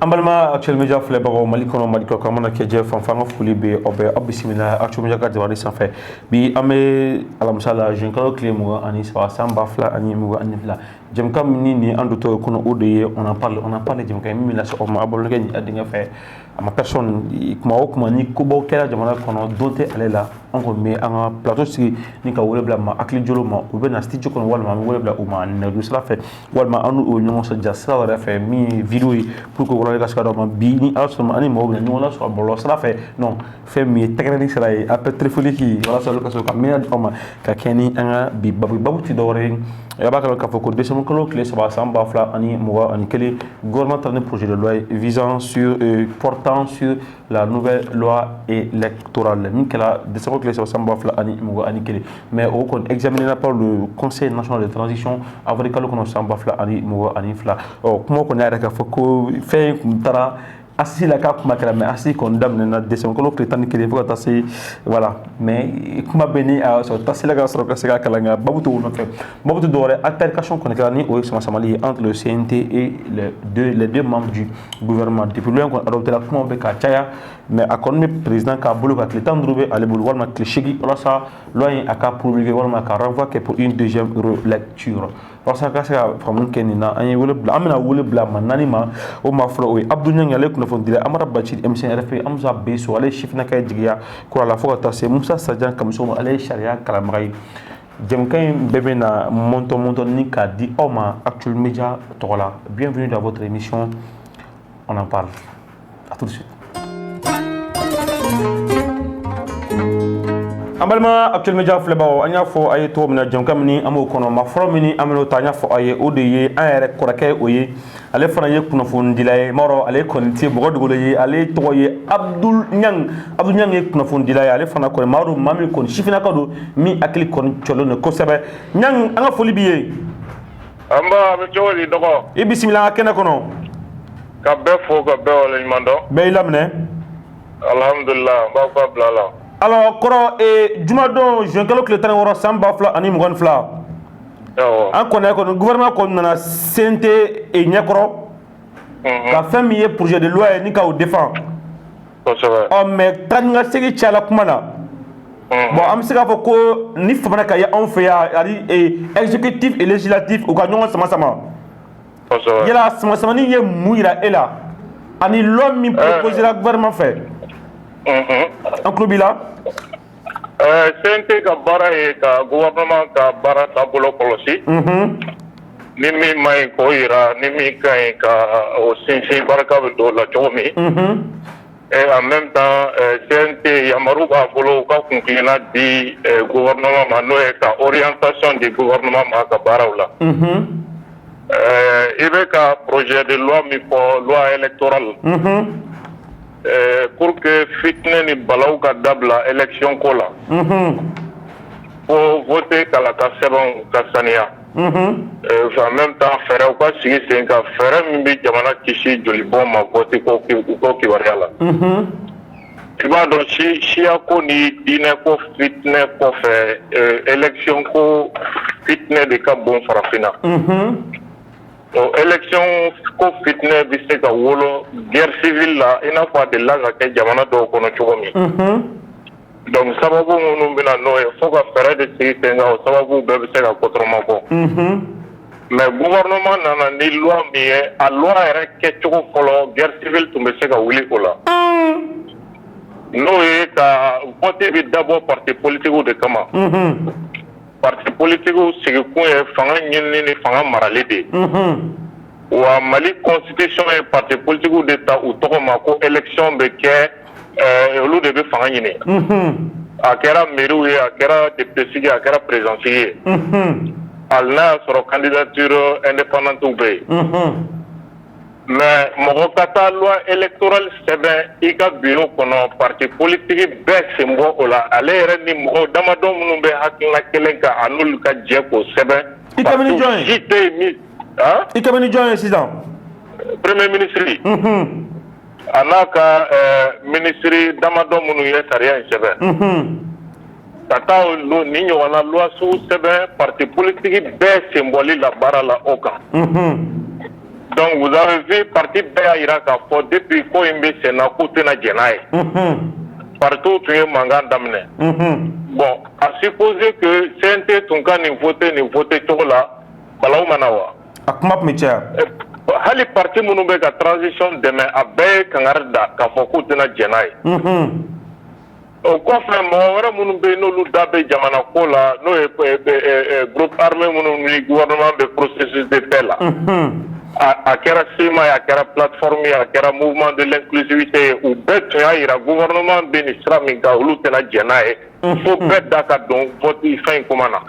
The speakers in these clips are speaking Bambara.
Ambalma actuel média flebaro malikono maliko kamana keje fanfanga fuli be obe abisimila actuel média ka jawari sanfɛ bi ame alamsala jenkalo klemo ani sa samba fla ani mugo ani fla jemka ni ando to kono ode on en parle jemka mi la so ma abol ngeni adinga fe ama personne kuma o kuma ni ko bo kera jamana kono donte alela on ko me anga plateau sigi ni ka wole bla ma akli jolo ma o be na studio kono wala ma wole bla o ma na du sala fe wala ma anu o nyongo sa jassa wala fe mi vidéo pour ko wala gaska do ma bi ni also ma ani mo ni wala so bolo sala fe non fe mi technique sala e appel téléphonique wala so ko so ka me o ma ka keni anga bi babu ti do re ya ba ka foko décembre ko clé ça va samba fla ani mo ani kele gouvernement un projet de loi visant sur portant sur la nouvelle loi électorale min kala décembre clé ça va samba fla ani mo ani kele mais au kon examiné par le conseil national de transition avant que le samba fla ani mo ani fla o kuma ko na ka foko fe tara assis la carte makala mais assis condamné na décembre ko le tan kele fo ta c'est voilà mais kuma beni a so ta c'est la ga so ka se kala nga babuto no fe babuto dore altercation ko kala ni o sama samali entre le CNT et les deux membres du gouvernement depuis loin qu'on adopté la kuma be ka chaya mais akon me président ka bolo ka le tan drobe ale bolo wala ma chigi wala ça loin aka promulguer wala ma ka renvoyer pour une deuxième relecture parce que c'est vraiment kenina ani wole bla amena wole bla manani ma o ma fro o abdou nyangale ko fon dile amara bachir MCRF amza beso ale chifna kay jigiya ko la fo ta c'est Moussa Sadjan comme so ale sharia kala magay jem kay bébé na monton ni ka di oma actuel média tola bienvenue dans votre émission on en parle à tout de suite. Ambalma actuel média flebao anya fo aye to mina jam kamni amo kono ma fromini amelo tanya fo aye odeye ayere korake oye ale fana ye kuno fo ndilay moro ale konti bogo dugole ale toye abdul nyang ye kuno fo ndilay ale fana ko maru mami kon shifina kado mi akli kon cholo ko sebe nyang anga foli biye amba be joli dogo e bismillah kena kono ka be fo ka be wala mando be lamne alhamdulillah ba ko blala. Alors, Jumadon, je ne sais pas si Samba Fla, Ani Mougon Fla. On connaît le gouvernement comme la CNT et Nyakro. La famille est projet de loi et Nika au défend. Oh, mais quand on a ségué Tchala Kumana. Bon, on sait que ni Famana Kaya on fait exécutif et législatif au Gagnon Sama. Il y a la Sama ni est mouilla et là. Ani l'homme qui propose le gouvernement fait. En club là CNT ka bara e ka gouvernement ka bara tabolo policy ni mi mai ko ira ni mi kai ka o sinsi baraka do la chomi et en même temps CNT yamaru ka bolo ka kunkina di gouvernement ma no e ka orientation du gouvernement ma ka bara la ibe ka projet de loi mi pour loi électorale pour que fitne ni balaw ka dabla élection ko la pour voter kala ka sebon ka saniya en même temps fere ko sigi sen ka fere min bi jamana kisi joli bon ma voter ko kibaria la iba do shia ko ni dine ko fitne ko fe élection ko fitne de ka bon farafina élection ko fitne bi se ka wolo guerre civile la ina fa de la ka jamana do kono chogomi donc sababu munu bina no e fo ka fere de se tenga o sababu be se ka kotroma ko mais gouvernement nana ni loi mi e a loi era ke chogo folo guerre civile tumbe se ka wuli ko la no e ka voter bi d'abord parti politique de kama parti politique sigi kun ye fanga ɲinini ni fanga marali de wa Mali constitution ye parti politique de ta u tɔgɔ ma ko élection bɛ kɛ olu de bɛ fanga ɲini a kɛra mairie ye a kɛra député sigi a kɛra président sigi ye hali n'a y'a sɔrɔ candidature indépendante bɛ yen mais mɔgɔ ka taa loi électorale sɛbɛn i ka bureau kɔnɔ parti politique bɛɛ sen bɔ o la ale yɛrɛ ni mɔgɔ damadɔ minnu bɛ hakilina kelen kan a n'olu ka jɛ k'o sɛbɛn. I kabini jɔn ye si tɛ yen min i kabini jɔn ye sisan. premier ministre a n'a ka ministre damadɔ minnu ye sariya in sɛbɛn ka taa ni ɲɔgɔnna loi sugu sɛbɛn parti politique bɛɛ sen bɔli la baara la o kan. Donc vous avez vu parti bɛɛ y'a k'a fɔ depuis ko in bɛ sen na k'u tɛna jɛn n'a ye. Partout tun ye mankan daminɛ. Bon à supposer que CNT tun ka nin voter cogo la balawu ma na wa. A kuma tun bɛ caya. Hali parti minnu bɛ ka transition dɛmɛ a bɛɛ ye kangari da k'a fɔ k'u tɛna jɛn n'a ye. O kɔfɛ mɔgɔ wɛrɛ minnu bɛ yen n'olu da bɛ jamana ko la n'o ye groupe armé minnu ni gouvernement bɛ processus de paix la. A kɛra CEMA ye a kɛra plateforme ye a kɛra mouvement de l'inclusivité ye u bɛɛ tun y'a jira gouvernement bɛ nin sira min kan olu tɛna jɛn n'a ye. Fo bɛɛ da ka don vote fɛn in kuma na.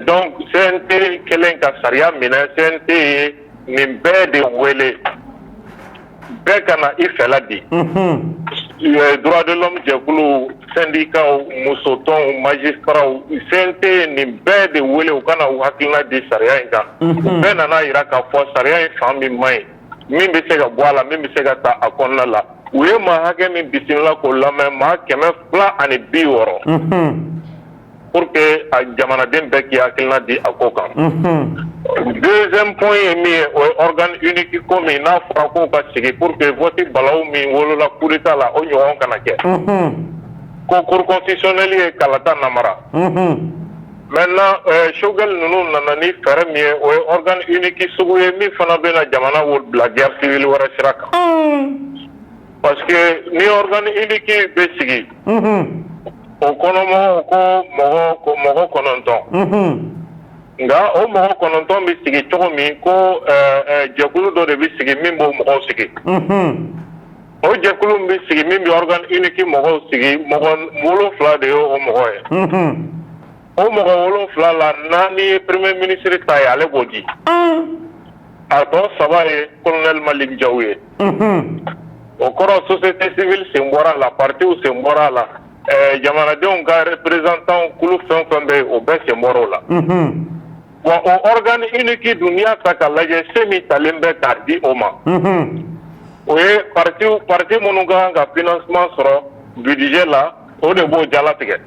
Donc CNT kɛlen ka sariya minɛ CNT ye nin bɛɛ de wele bɛɛ ka na i fɛla di. Droit de l'homme jɛkulu syndicats musotɔnw magistrats CNT ye nin bɛɛ de wele u kana u hakilina di sariya in kan. U bɛɛ nana jira k'a fɔ sariya in fan min man ɲi min bɛ se ka bɔ a la min bɛ se ka ta a kɔnɔna la u ye maa hakɛ min bisimila k'o lamɛn maa 260 pour que a jamanaden bɛɛ k'i hakilina di a ko kan. Deuxième point ye min ye o ye organe unique ko min n'a fɔra k'o ka sigi pour que vote balawu min wolola coup d'état la o ɲɔgɔn kana kɛ. Ko cour constitutionnelle ye kalata namara. Maintenant Choguel ninnu nana ni fɛɛrɛ min ye o ye organe unique sugu ye min fana bɛna jamana bila guerre civile wɛrɛ sira kan. Parce que ni organe unique bɛ sigi. O kɔnɔmɔgɔw ko mɔgɔ 9. Nka o mɔgɔ 9 bɛ sigi cogo min ko jɛkulu dɔ de bɛ sigi min b'o mɔgɔw sigi. O jɛkulu min bɛ sigi min bɛ organe unique mɔgɔw sigi mɔgɔ 7 de ye o mɔgɔ ye. O mɔgɔ 7 la 4 ye premier ministre ta ye ale b'o di. A tɔ 3 ye colonel Malick Diaw ye. O kɔrɔ société civile sen bɔra a la partiw sen bɔra a la. Jamanadenw ka représentant kulu fɛn fɛn bɛ yen o bɛɛ sen bɔra o la. Wa o organe unique dun n'i y'a ta k'a lajɛ se min talen bɛ k'a di o ma. O ye parti minnu ka kan ka financement sɔrɔ budget la o de b'o jalatigɛ.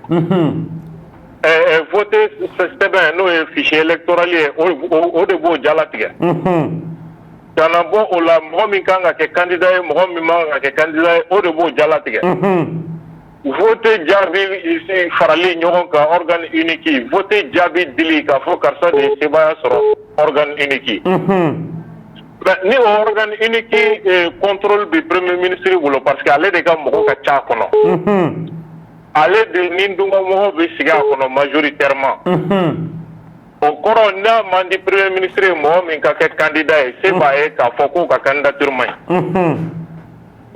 Voter sɛbɛn n'o ye fichier électoral ye o de b'o jalatigɛ. Ka na bɔ o la mɔgɔ min kan ka kɛ candidat ye mɔgɔ min man kan ka kɛ candidat ye o de b'o jalatigɛ. Vote jaabi farali ɲɔgɔn kan organe unique vote jaabi dili k'a fɔ karisa de ye sebaya sɔrɔ organe unique. Ni o organe unique contrôle bi premier ministre bolo parce que ale de ka mɔgɔ ka ca a kɔnɔ. Ale de ni dungɔmɔgɔw bɛ sigi a kɔnɔ majoritairement. O kɔrɔ n'a man di premier ministre ye mɔgɔ min ka kɛ candidat ye se b'a ye k'a fɔ k'o ka candidature man ɲi.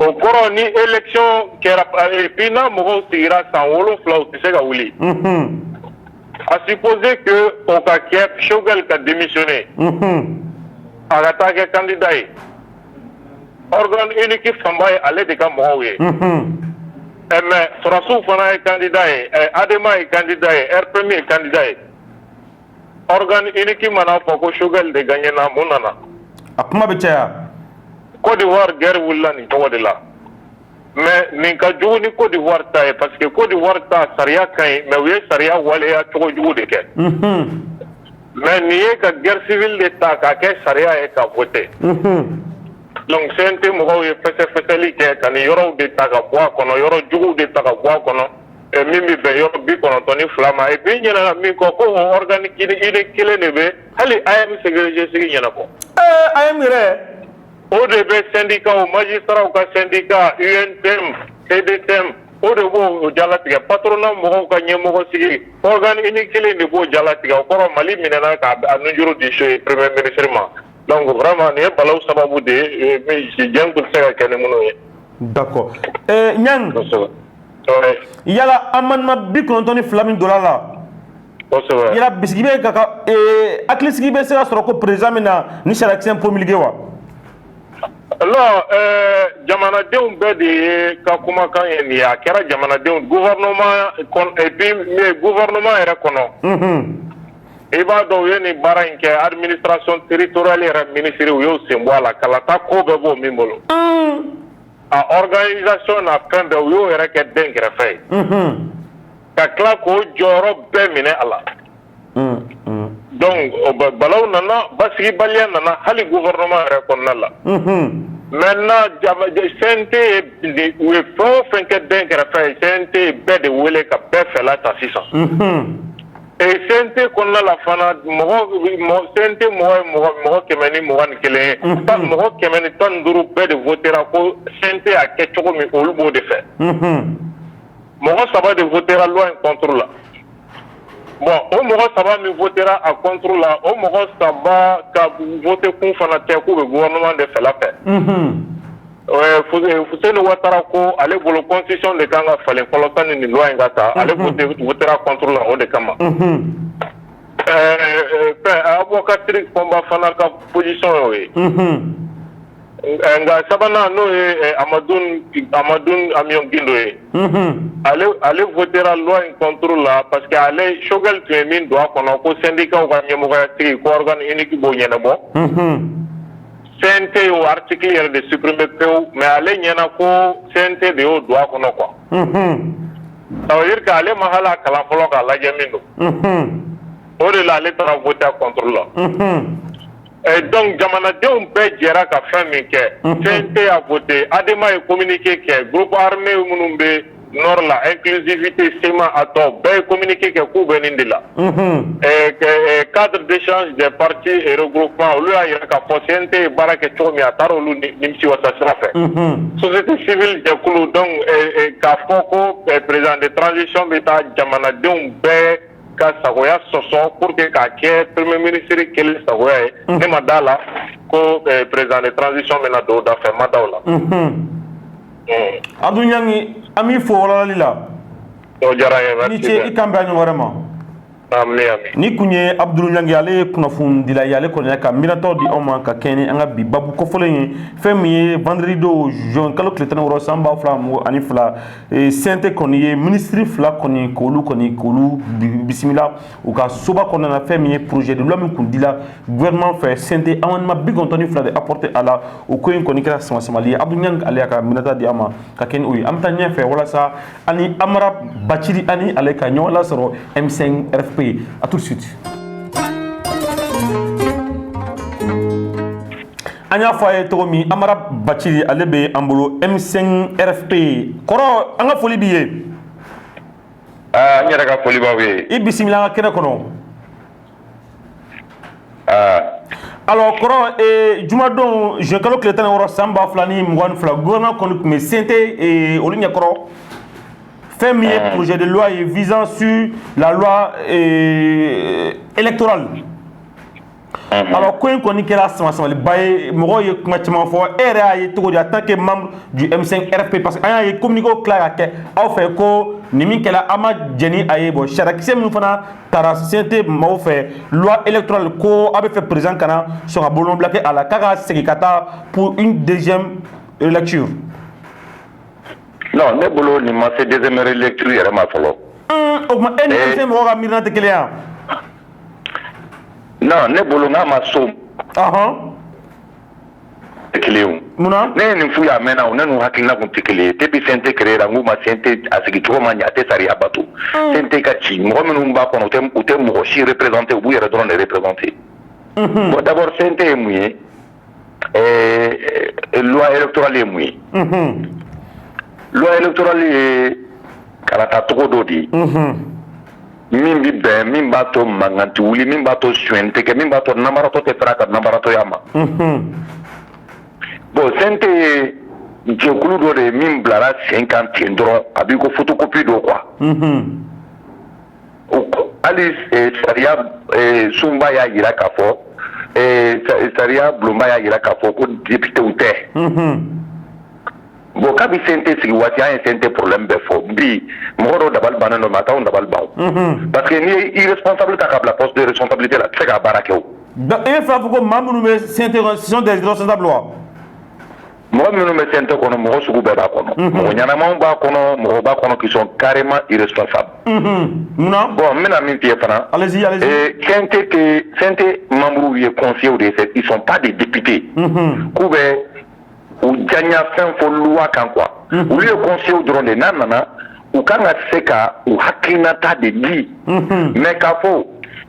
O kɔrɔ ni élection kɛra et puis n'a mɔgɔw sigira san 7 u tɛ se ka wuli. A supposer que o ka kɛ Choguel ka démissionner. A ka taa kɛ candidat ye. Organe unique fanba ye ale de ka mɔgɔw ye. Mais Sɔrɔsiw fana ye candidat ye, Adema ye candidat ye, RPM ye candidat ye. Organe unique mana fɔ ko Choguel de gagné na mun nana. A kuma bɛ caya. Côte d'Ivoire guerre wulila nin cogo de la. Mais nin ka jugu ni Côte d'Ivoire ta ye parce que Côte d'Ivoire ta sariya ka ɲi mais u ye sariya waleya cogo jugu de kɛ. Mais nin ye ka guerre civile de ta k'a kɛ sariya ye ka voter. Donc CNT mɔgɔw ye fɛsɛfɛsɛli kɛ ka nin yɔrɔw de ta ka bɔ a kɔnɔ yɔrɔ juguw de ta ka bɔ a kɔnɔ min bɛ bɛn yɔrɔ 92 ma et puis n ɲinɛna min kɔ ko o organe unique kelen de bɛ hali AM sécurité sigi ɲɛnabɔ. AM yɛrɛ. O de bɛ syndicat magistrats ka syndicat UNTM CDTM o de b'o jalatigɛ patronat mɔgɔw ka ɲɛmɔgɔ sigi organe unique kelen de b'o jalatigɛ o kɔrɔ Mali minɛna k'a nujuru di premier ministre ma donc vraiment nin ye balawu sababu de ye jɛn tun tɛ se ka kɛ ni minnu ye. D'accord. Ɲang. Yala amendement 92 min donna la. Kosɛbɛ. Yala bisigi bɛ ka hakilisigi bɛ se ka sɔrɔ ko président min na ni sariyakisɛ promulgué wa? Non, jamanadenw bɛɛ de ye ka kumakan ye nin ye a kɛra jamanadenw gouvernement et puis gouvernement yɛrɛ kɔnɔ. I b'a dɔn u ye nin baara in kɛ administration territoriale yɛrɛ ministre u y'o sen bɔ a la kalata ko bɛɛ b'o min bolo. A organisation n'a fɛn bɛɛ u y'o yɛrɛ kɛ den kɛrɛfɛ ye. Ka tila k'o jɔyɔrɔ bɛɛ minɛ a la. donc balaw nana basigi baliya nana hali gouvernement yɛrɛ kɔnɔna la maintenant CNT u ye fɛn o fɛn kɛ den kɛrɛfɛ ye CNT bɛɛ de wele ka bɛɛ fɛla ta sisan et CNT kɔnɔna la fana CNT mɔgɔ 121 ye mɔgɔ 115 bɛɛ de votera ko CNT a kɛ cogo min olu b'o de fɛ mɔgɔ 3 de votera loi in contre la bon o mɔgɔ 3 min votera a contre la o mɔgɔ 3 ka vote kun fana tɛ k'u bɛ gouvernement de fɛla fɛ Fuseni Ouattara ko ale bolo constitution de kan ka falen fɔlɔ sani nin loi in ka ta ale votera contre la o de kama Aboubakar Komba fana ka position y'o ye nka sabanan n'o ye Amadou Amion Gindo ye ale votera loi in contre la parce que ale Choguel tun ye min don a kɔnɔ ko syndicat ka ɲɛmɔgɔyatigi ko organe unique b'o ɲɛnabɔ CNT y'o article yɛrɛ de supprimer pewu mais ale ɲɛna ko CNT de y'o don a kɔnɔ quoi ça veut dire que ale ma hali a kalan fɔlɔ k'a lajɛ min don o de la ale taara voter contre la donc jamanadenw bɛɛ jɛra ka fɛn min kɛ CNT a voté ADEMA ye communiqué kɛ groupe armé minnu bɛ nord la inclusivité SEMA a tɔ bɛɛ ye communiqué kɛ k'u bɛ nin de la cadre d'échange des partis et regroupements olu y'a yira k'a fɔ CNT ye baara kɛ cogo min a taara olu nimisiwasa sira fɛ société civile jɛkulu donc k'a fɔ ko président de transition bɛ taa jamanadenw bɛɛ ka sagoya sɔsɔ pour que k'a kɛ premier ministre kelen sagoya ye ne ma da la ko président de transition bɛna don o da fɛ ma da o la Abdou Niangi ami fo walali la o diyara n ye ni ce I kan bɛ a ɲɔgɔn wɛrɛ ma ni kun ye Abdou Niangi ale ye kunnafondila ye ale kɔni ka minatɔ di anw ma ka kɛɲɛ ni an ka bi babu kɔfɔlen ye fɛn min ye vendredi don juin kalo tile 16 san 2022 CNT kɔni ye ministre 2 kɔni k'olu bisimila u ka soba kɔnɔna na fɛn min ye projet de loi min kun dila gouvernement fɛ CNT amendement 92 de apporté a la o ko in kɔni kɛra samasamali ye Abdou Niangi ale y'a ka minata di an ma ka kɛɲɛ ni o ye an bɛ taa ɲɛfɛ walasa ani Amara Bacili ani ale ka ɲɔgɔn lasɔrɔ M5 RFP. À tout de suite. Anya faye tomi Amara Bacili ale be ambolo M5 RFP koro anga foli biye nyara ka foli bawe I bisimila nga kene kono alors koro jumadon je kalo kletan woro samba flani mwan fla gouvernement kono mais CNT olu nya koro fait un projet de loi visant sur la loi électorale. Alors, quand on dit que la semence, le bail, moi, je suis fort, et en tant que membre du M5 RFP, parce qu'il y a un communiqué clair qui a fait que Nimi Kela Ama Jenny Ayebo, Charak Sem Fana, Tara Sente Maufé, loi électorale, ko avait fait présent Kana, sur un boulon blaqué à la Kara Sekikata pour une deuxième lecture. Non, ne bolo ni ma se deuxième lecture yɛrɛ ma fɔlɔ. O kuma e ni M5 mɔgɔ ka miirina tɛ kelen ya? Non, ne bolo n'a ma so. Tɛ kelen ye. Munna? Ne ye nin f'u ye a mɛnna o ne n'u hakilina kun tɛ kelen ye depuis CNT créé n k'u ma CNT a sigi cogo ma ɲɛ a tɛ sariya bato. CNT ka ci mɔgɔ minnu b'a kɔnɔ u tɛ mɔgɔ si représenté u b'u yɛrɛ dɔrɔn de représenté. Bon d'abord CNT ye mun ye? Loi électorale ye mun ye? Loi électorale ye karata togo dɔ de ye min bi bɛn min b'a to mankan tɛ wuli min b'a to suɲɛni tɛ kɛ min b'a to namaratɔ tɛ fara a ka namaratɔya ma bon CNT ye jɛkulu dɔ de ye min bilara sen kan ten dɔrɔn a b'i ko photocopie do quoi hali sariya sunba y'a jira k'a fɔ sariya bulonba y'a jira k'a fɔ ko députéw tɛ bon kabi CNT sigi waati an ye CNT problème bɛɛ fɔ bi mɔgɔ dɔw dabali bannen don mais a t'anw dabali ban parce que n'i ye irresponsable ta k'a bila poste de responsabilité la a tɛ se k'a baara kɛ o. donc e fɛ fɔ ko maa minnu bɛ CNT kɔnɔ ce sont des irresponsables wa. mɔgɔ minnu bɛ CNT kɔnɔ mɔgɔ sugu bɛɛ b'a kɔnɔ mɔgɔ ɲɛnamaw b'a kɔnɔ mɔgɔ b'a kɔnɔ qui sont carrément irresponsables. munna. bon n bɛna min f'i ye fana. allez-y allez-y. CNT membres ye conseillers de ils sont pas des députés. k'u bɛ u janya fɛn fɔ loi kan quoi olu ye conseillers dɔrɔn de n'a nana u kan ka se ka u hakilinata de di mais k'a fɔ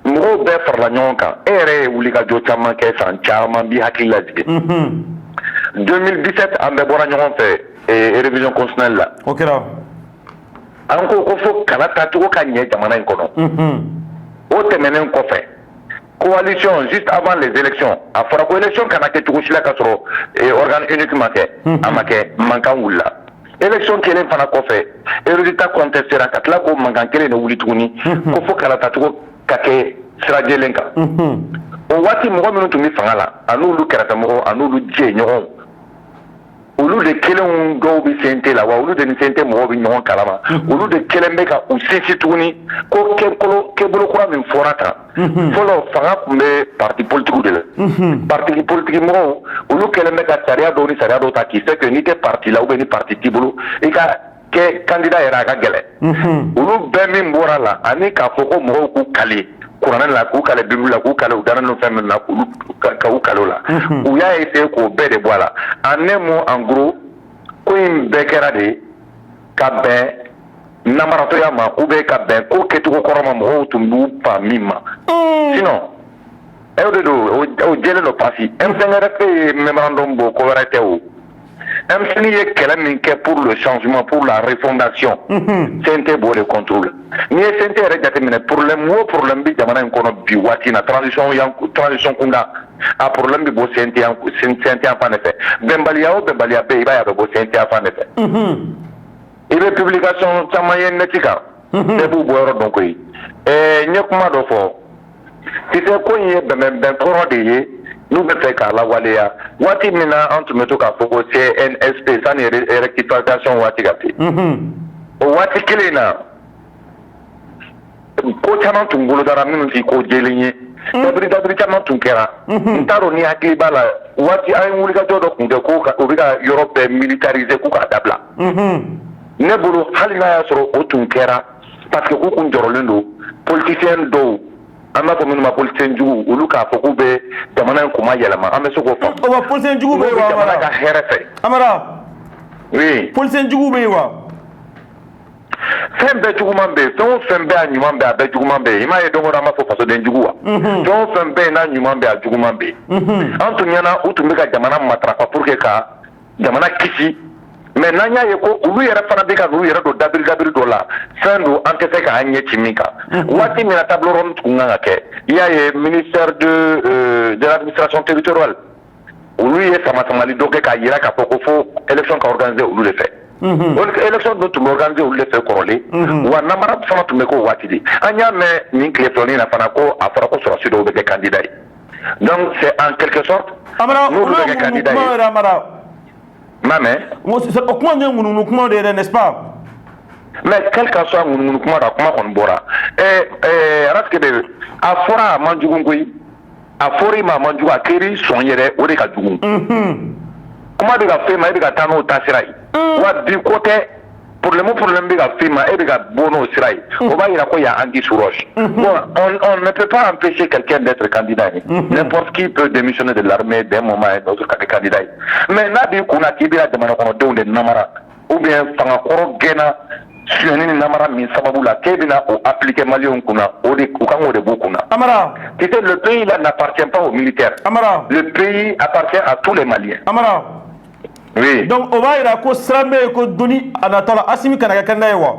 mɔgɔw bɛɛ farala ɲɔgɔn kan e yɛrɛ ye wulikajɔ caman kɛ san caman bi hakili lajigin 2017 an bɛɛ bɔra ɲɔgɔn fɛ révision constitutionnelle la o kɛra an ko fo kana tacogo ka ɲɛ jamana in kɔnɔ o tɛmɛnen kɔfɛ coalition juste avant les élections a fɔra ko élection kana kɛ cogo si la ka sɔrɔ organe unique ma kɛ a ma kɛ mankan wulila élection kelen fana kɔfɛ résultat contestera ka tila ko mankan kelen de wuli tuguni ko fo kana tacogo ka kɛ sira jɛlen kan o waati mɔgɔ minnu tun bɛ fanga la an'olu kɛrɛfɛmɔgɔ an'olu jɛɲɔgɔnw olu de kelenw dɔw bɛ CNT la wa olu de ni CNT mɔgɔw bɛ ɲɔgɔn kalama olu de kelen bɛ ka u sinsin tuguni ko kɛbolo kura min fɔra tan fɔlɔ fanga tun bɛ parti politique de la parti politique mɔgɔw olu kelen bɛ ka sariya dɔw ni sariya dɔw ta k'i fait que n'i tɛ parti la ou bien ni parti t'i bolo i ka kɛ candidat yɛrɛ a ka gɛlɛn olu bɛɛ min bɔra la ani k'a fɔ ko mɔgɔw k'u kale kuranɛ la k'u kale bible la k'u kale u dannen fɛn min na k'u kale o la u y'a essayé k'o bɛɛ de bɔ a la en un mot en gros ko in bɛɛ kɛra de ka bɛn namaratɔya ma ou bien ka bɛn ko kɛcogo kɔrɔ ma mɔgɔw tun b'u pan min ma sinon o de don o jɛlen don pasi M5RFP ye mémorandum bɔ ko wɛrɛ tɛ o M5 ye kɛlɛ min kɛ pour le changement pour la refondation CNT b'o de contrôle n'i ye CNT yɛrɛ jateminɛ problème o problème bi jamana in kɔnɔ bi waati na transition kunda a problème bi bɔ CNT yan fan de fɛ bɛnbaliya o bɛnbaliya bɛ i b'a ye a bɛ bɔ CNT yan fan de fɛ i bɛ publication caman ye net kan bɛɛ b'u bɔ yɔrɔ dɔn koyi n ye kuma dɔ fɔ kisɛ ko in ye bɛnbɛnbɛn kɔrɔ de ye n'u bɛ fɛ k'a lawaleya waati min na an tun bɛ to k'a fɔ ko CNSP sanni rectification waati ka se o waati kelen na ko caman tun bolodara minnu si ko jɛlen ye dabiri caman tun kɛra n t'a dɔn ni hakili b'a la waati an ye wulikajɔ dɔ kun kɛ ko u bɛ ka yɔrɔ bɛɛ militariser k'u k'a dabila ne bolo hali n'a y'a sɔrɔ o tun kɛra parce que k'u kun jɔrɔlen don politicien dɔw an b'a fɔ minnu ma politicien jugu olu k'a fɔ k'u bɛ jamana in kuma yɛlɛma an bɛ se k'o faamu. o wa politicien jugu bɛ yen wa jamana ka hɛrɛ fɛ. Amara. oui. politicien jugu bɛ yen wa. fɛn bɛɛ juguman bɛ yen fɛn o fɛn bɛ a ɲuman bɛ a bɛɛ juguman bɛ yen i m'a ye don o don an b'a fɔ fasoden jugu wa. fɛn o fɛn bɛ yen n'a ɲuman bɛ a juguman bɛ yen. an tun ɲɛna u tun bɛ ka jamana matarafa pour que ka jamana kisi. mais n'an y'a ye ko olu yɛrɛ fana bɛ ka n'u yɛrɛ don dabiri dɔ la fɛn don an tɛ se k'an ɲɛ ci min kan waati min na table ronde tun kan ka kɛ i y'a ye ministère de l'administration territoriale olu ye sama-samali dɔ kɛ k'a jira k'a fɔ ko fo élection ka organiser olu de fɛ élection dɔ tun bɛ organiser olu de fɛ kɔrɔlen wa namara fana tun bɛ k'o waati de an y'a mɛn nin tile filanin na fana ko a fɔra ko sɔrɔsi dɔw bɛ kɛ candidat ye donc c'est en quelque sorte n'olu bɛ kɛ candidat ye. Mamɛ o kuma ye ŋununu kuma de yɛrɛ n'est-ce pas mais quel que soit ŋununu kuma la kuma kɔni bɔra araske de a fɔra a man jugu koyi a fɔra i ma a man jugu a kɛr'i sɔn yɛrɛ o de ka jugu kuma bɛ ka f'e ma e bɛ ka taa n'o taasira ye wa bi ko tɛ problème bɛ ka f'e ma e bɛ ka bɔ n'o sira ye o b'a jira ko y a anguille sous roche bon on ne peut pas empêcher quelqu'un d'être candidat n'importe qui peut démissionner de l'armée d'un moment à un autre ka kɛ candidat ye mais n'a b'i kunna k'i bɛna jamana kɔnɔdenw de namara ou bien fangakɔrɔ gɛnna suyɛnni ni namara min sababu la k'e bɛna o appliquer maliyɛnw kunna o kan k'o de b'u kunna. Amara. Tu sais le pays là n'appartient pas aux militaires. Amara. Le pays appartient à tous les Maliens. Amara. Oui. Donc on va dire que Sramé ko doni anatola Assimi kana ka kanda wa.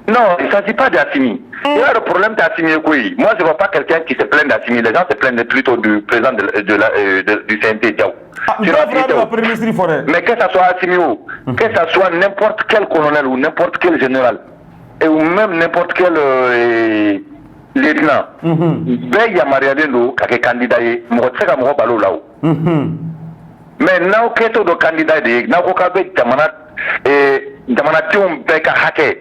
Non, il ne s'agit pas d'Assimi. Il y a le problème d'Assimi Koui. Moi, je ne vois pas quelqu'un qui se plaint d'Assimi. Les gens se plaignent plutôt du président du CNT Diaw. Mais que ce soit Assimi ou que ce soit n'importe quel colonel ou n'importe quel général, et ou même n'importe quel lieutenant, il y a Mariadendo qui est candidat, il y a Balo là-haut. Mais n'a aucun de candidat, n'a aucun de jamanadenw bɛɛ ka hakɛ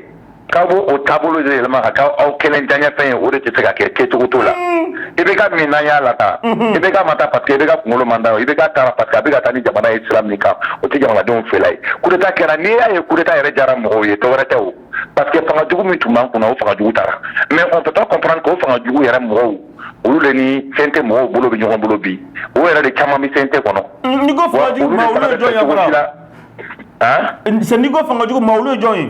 k'a b'o o taabolo de yɛlɛma ka k'aw kelen diyaɲɛ fɛn ye o de tɛ se ka kɛ kɛcogo t'o la i bɛ ka min n'an y'a lata i bɛ ka ma taa parce que i bɛ ka kunkolo man da i bɛ ka taara parce que a bɛ ka taa ni jamana ye sira min kan o tɛ jamanadenw fɛla ye coup d'état kɛra n'i y'a ye coup d'état yɛrɛ diyara mɔgɔw ye dɔwɛrɛ tɛ o parce que fanga jugu min tun b'an kunna o fanga jugu taara mais on peut pas comprendre k'o fanga jugu yɛrɛ mɔgɔw olu de ni fɛn tɛ mɔgɔw bolo bɛ ɲɔgɔn bolo bi o yɛrɛ de caman bɛ fɛn tɛ kɔnɔ ni ko fanga jugu ma olu ye jɔn ye fɔlɔ c'est ni ko fanga jugu ma olu ye jɔn ye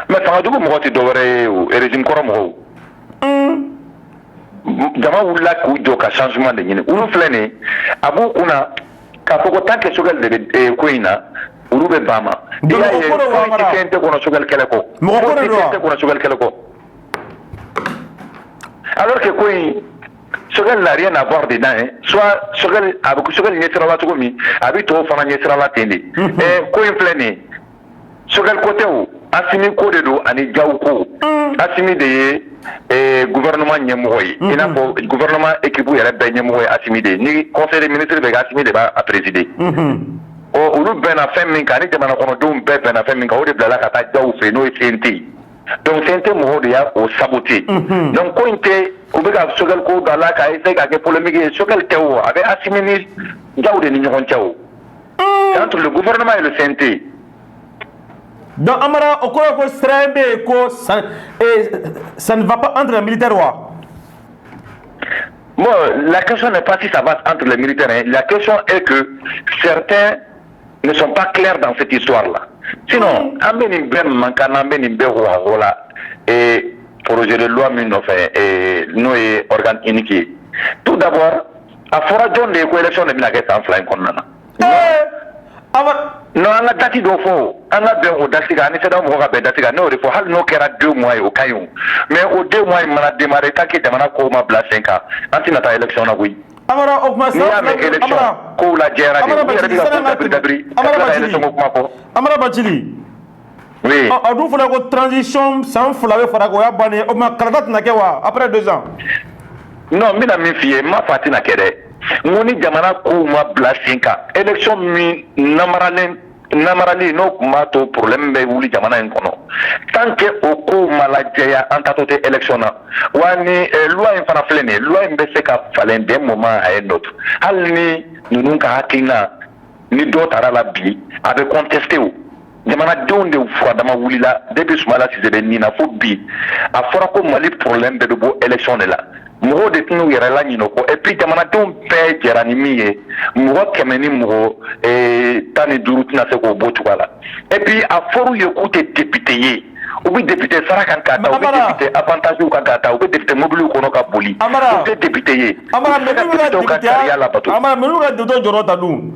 mais fanga jugu mɔgɔ tɛ dɔwɛrɛ ye o régime kɔrɔ mɔgɔw jama wulila k'u jɔ ka changement de ɲini olu filɛ nin ye a b'u kunna k'a fɔ ko tant que Choguel de bɛ ko in na olu bɛ ban ma i y'a ye foyi tɛ fɛn tɛ kɔnɔ Choguel kɛlɛ kɔ foyi tɛ kɔnɔ Choguel kɛlɛ kɔ alors que ko in Choguel n'a rien à voir dedans hein soit Choguel a bɛ Choguel ɲɛsirala cogo min a bɛ tɔw fana ɲɛsirala ten de ko in filɛ nin ye Choguel ko tɛ o Assimi ko de don ani Diaw ko Assimi de ye gouvernement ɲɛmɔgɔ ye i n'a fɔ gouvernement équipe yɛrɛ bɛɛ ɲɛmɔgɔ ye Assimi de ye ni conseil des ministres bɛ kɛ Assimi de b'a présider olu bɛnna fɛn min kan ni jamana kɔnɔdenw bɛɛ bɛnna fɛn min kan o de bilala ka taa Diaw fɛ n'o ye CNT donc CNT mɔgɔw de y'a o saboter donc ko in tɛ u bɛ ka Choguel ko don a la ka essayer ka kɛ polémique ye Choguel tɛ o a bɛ Assimi ni Diaw de ni ɲɔgɔn cɛ o c'est entre le gouvernement et le CNT. Donc Amara au cours de ce ko ça ne va pas entre les militaires wa. Bon, la question n'est pas si ça va entre les militaires. Hein. La question est que certains ne sont pas clairs dans cette histoire-là. Sinon, Ambeni Ben Mankana, Ambeni Berouarola, et projet de loi et nous et organes uniques. Tout d'abord, à Foradjon de l'élection de Minaket en flying Konana. Non, on a dati do fo, on a bien au dasiga, ni c'est dans mon rabais dasiga, non, il faut hal no kera 2 mois au caillou. Mais au 2 mois, il m'a démarré, tant qu'il demande qu'on m'a blas 5 ans. Anti nata élection na oui. Amara, au moins, élection, ko la gère, Amara Bachili. Oui. A dou fala ko transition sans flawe fara ko ya bane, o ma karadat na kewa après 2 ans. Non, mina mi fiye, ma fatina kere. Moni jamana ko ma bla 5 ans. Élection mi namarali no kuma to problème be wuli jamana en kono. Tant que o ko malajaya antatote élection na. Wani loi en fana flene, loi en be se ka falen des moments à un autre. Hal ni nunu ka hakina ni do tarala bi avec contesté ou. Jamana denw de fura dama wulila depuis Soumala Cissé bɛ nin na fo bi a fɔra ko Mali problème bɛɛ bɛ bɔ élection de la mɔgɔw de tɛn'u yɛrɛ la ɲinɛ o kɔ et puis jamanadenw bɛɛ jɛra ni min ye mɔgɔ 100 ni mɔgɔ 15 tɛna se k'o bɔ cogoya la et puis a fɔr'u ye k'u tɛ député ye u bɛ député sara kan k'a ta u bɛ député avantage kan k'a ta u bɛ député mobile kɔnɔ ka boli u tɛ député ye Amara mais n'u ka sariya labato Amara mais n'u ka député jɔyɔrɔ ta dun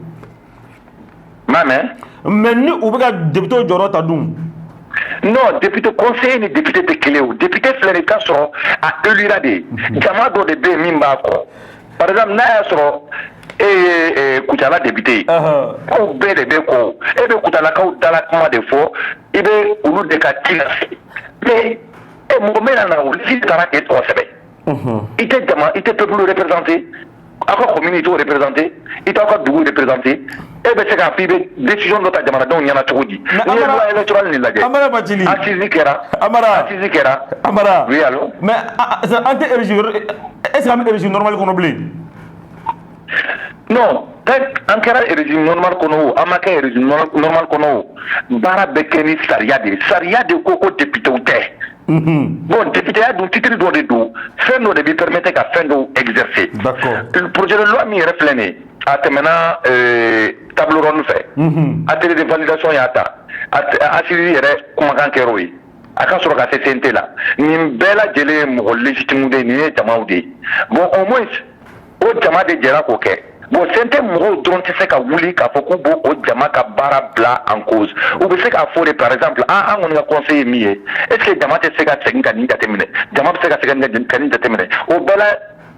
mais ni u bɛ ka député jɔyɔrɔ ta dun non député conseiller ni député tɛ kelen o député filɛ nin ka sɔrɔ a élira de jama dɔ de bɛ yen min b'a kɔ par exemple n'a y'a sɔrɔ e ye Kucala député ye aw bɛɛ de bɛ kɔ e bɛ Kucalakaw dala kuma de fɔ i bɛ olu de ka ci lase mais mɔgɔ min nana o liste taara k'e tɔgɔ sɛbɛn i tɛ jama i tɛ peuple représenté aw ka commune i t'o représenté i t'aw ka dugu représenté e bɛ se k'a fɔ i bɛ décision dɔ ta jamanadenw ɲɛna cogo di n'i ye loi électorale nin lajɛ Amara Bachili assise kɛra Amara oui allo mais an tɛ érigir est-ce que an bɛ érigir normal kɔnɔ bilen non an kɛra régime normal kɔnɔ o an ma kɛ régime normal kɔnɔ o baara bɛ kɛ ni sariya de ko ko député tɛ bon députéya dun titre dɔ de don fɛn dɔ de b'i permettre ka fɛn dɔw exercer le projet de loi min yɛrɛ filɛ nin ye a tɛmɛna table ronde fɛ atelier de validation y'a ta assise yɛrɛ kumakan kɛr'o ye a ka sɔrɔ ka se CNT la nin bɛɛ lajɛlen ye mɔgɔ légitime de ye nin ye jamaw de ye bon au moins o jama de jɛra k'o kɛ bon CNT mɔgɔw dɔrɔn tɛ se ka wuli k'a fɔ k'u b'o jama ka baara bila en cause u bɛ se k'a fɔ de par exemple an kɔni ka conseil ye min ye est ce que jama tɛ se ka segin ka nin jateminɛ jama bɛ se ka segin ka nin jateminɛ o bɛɛ la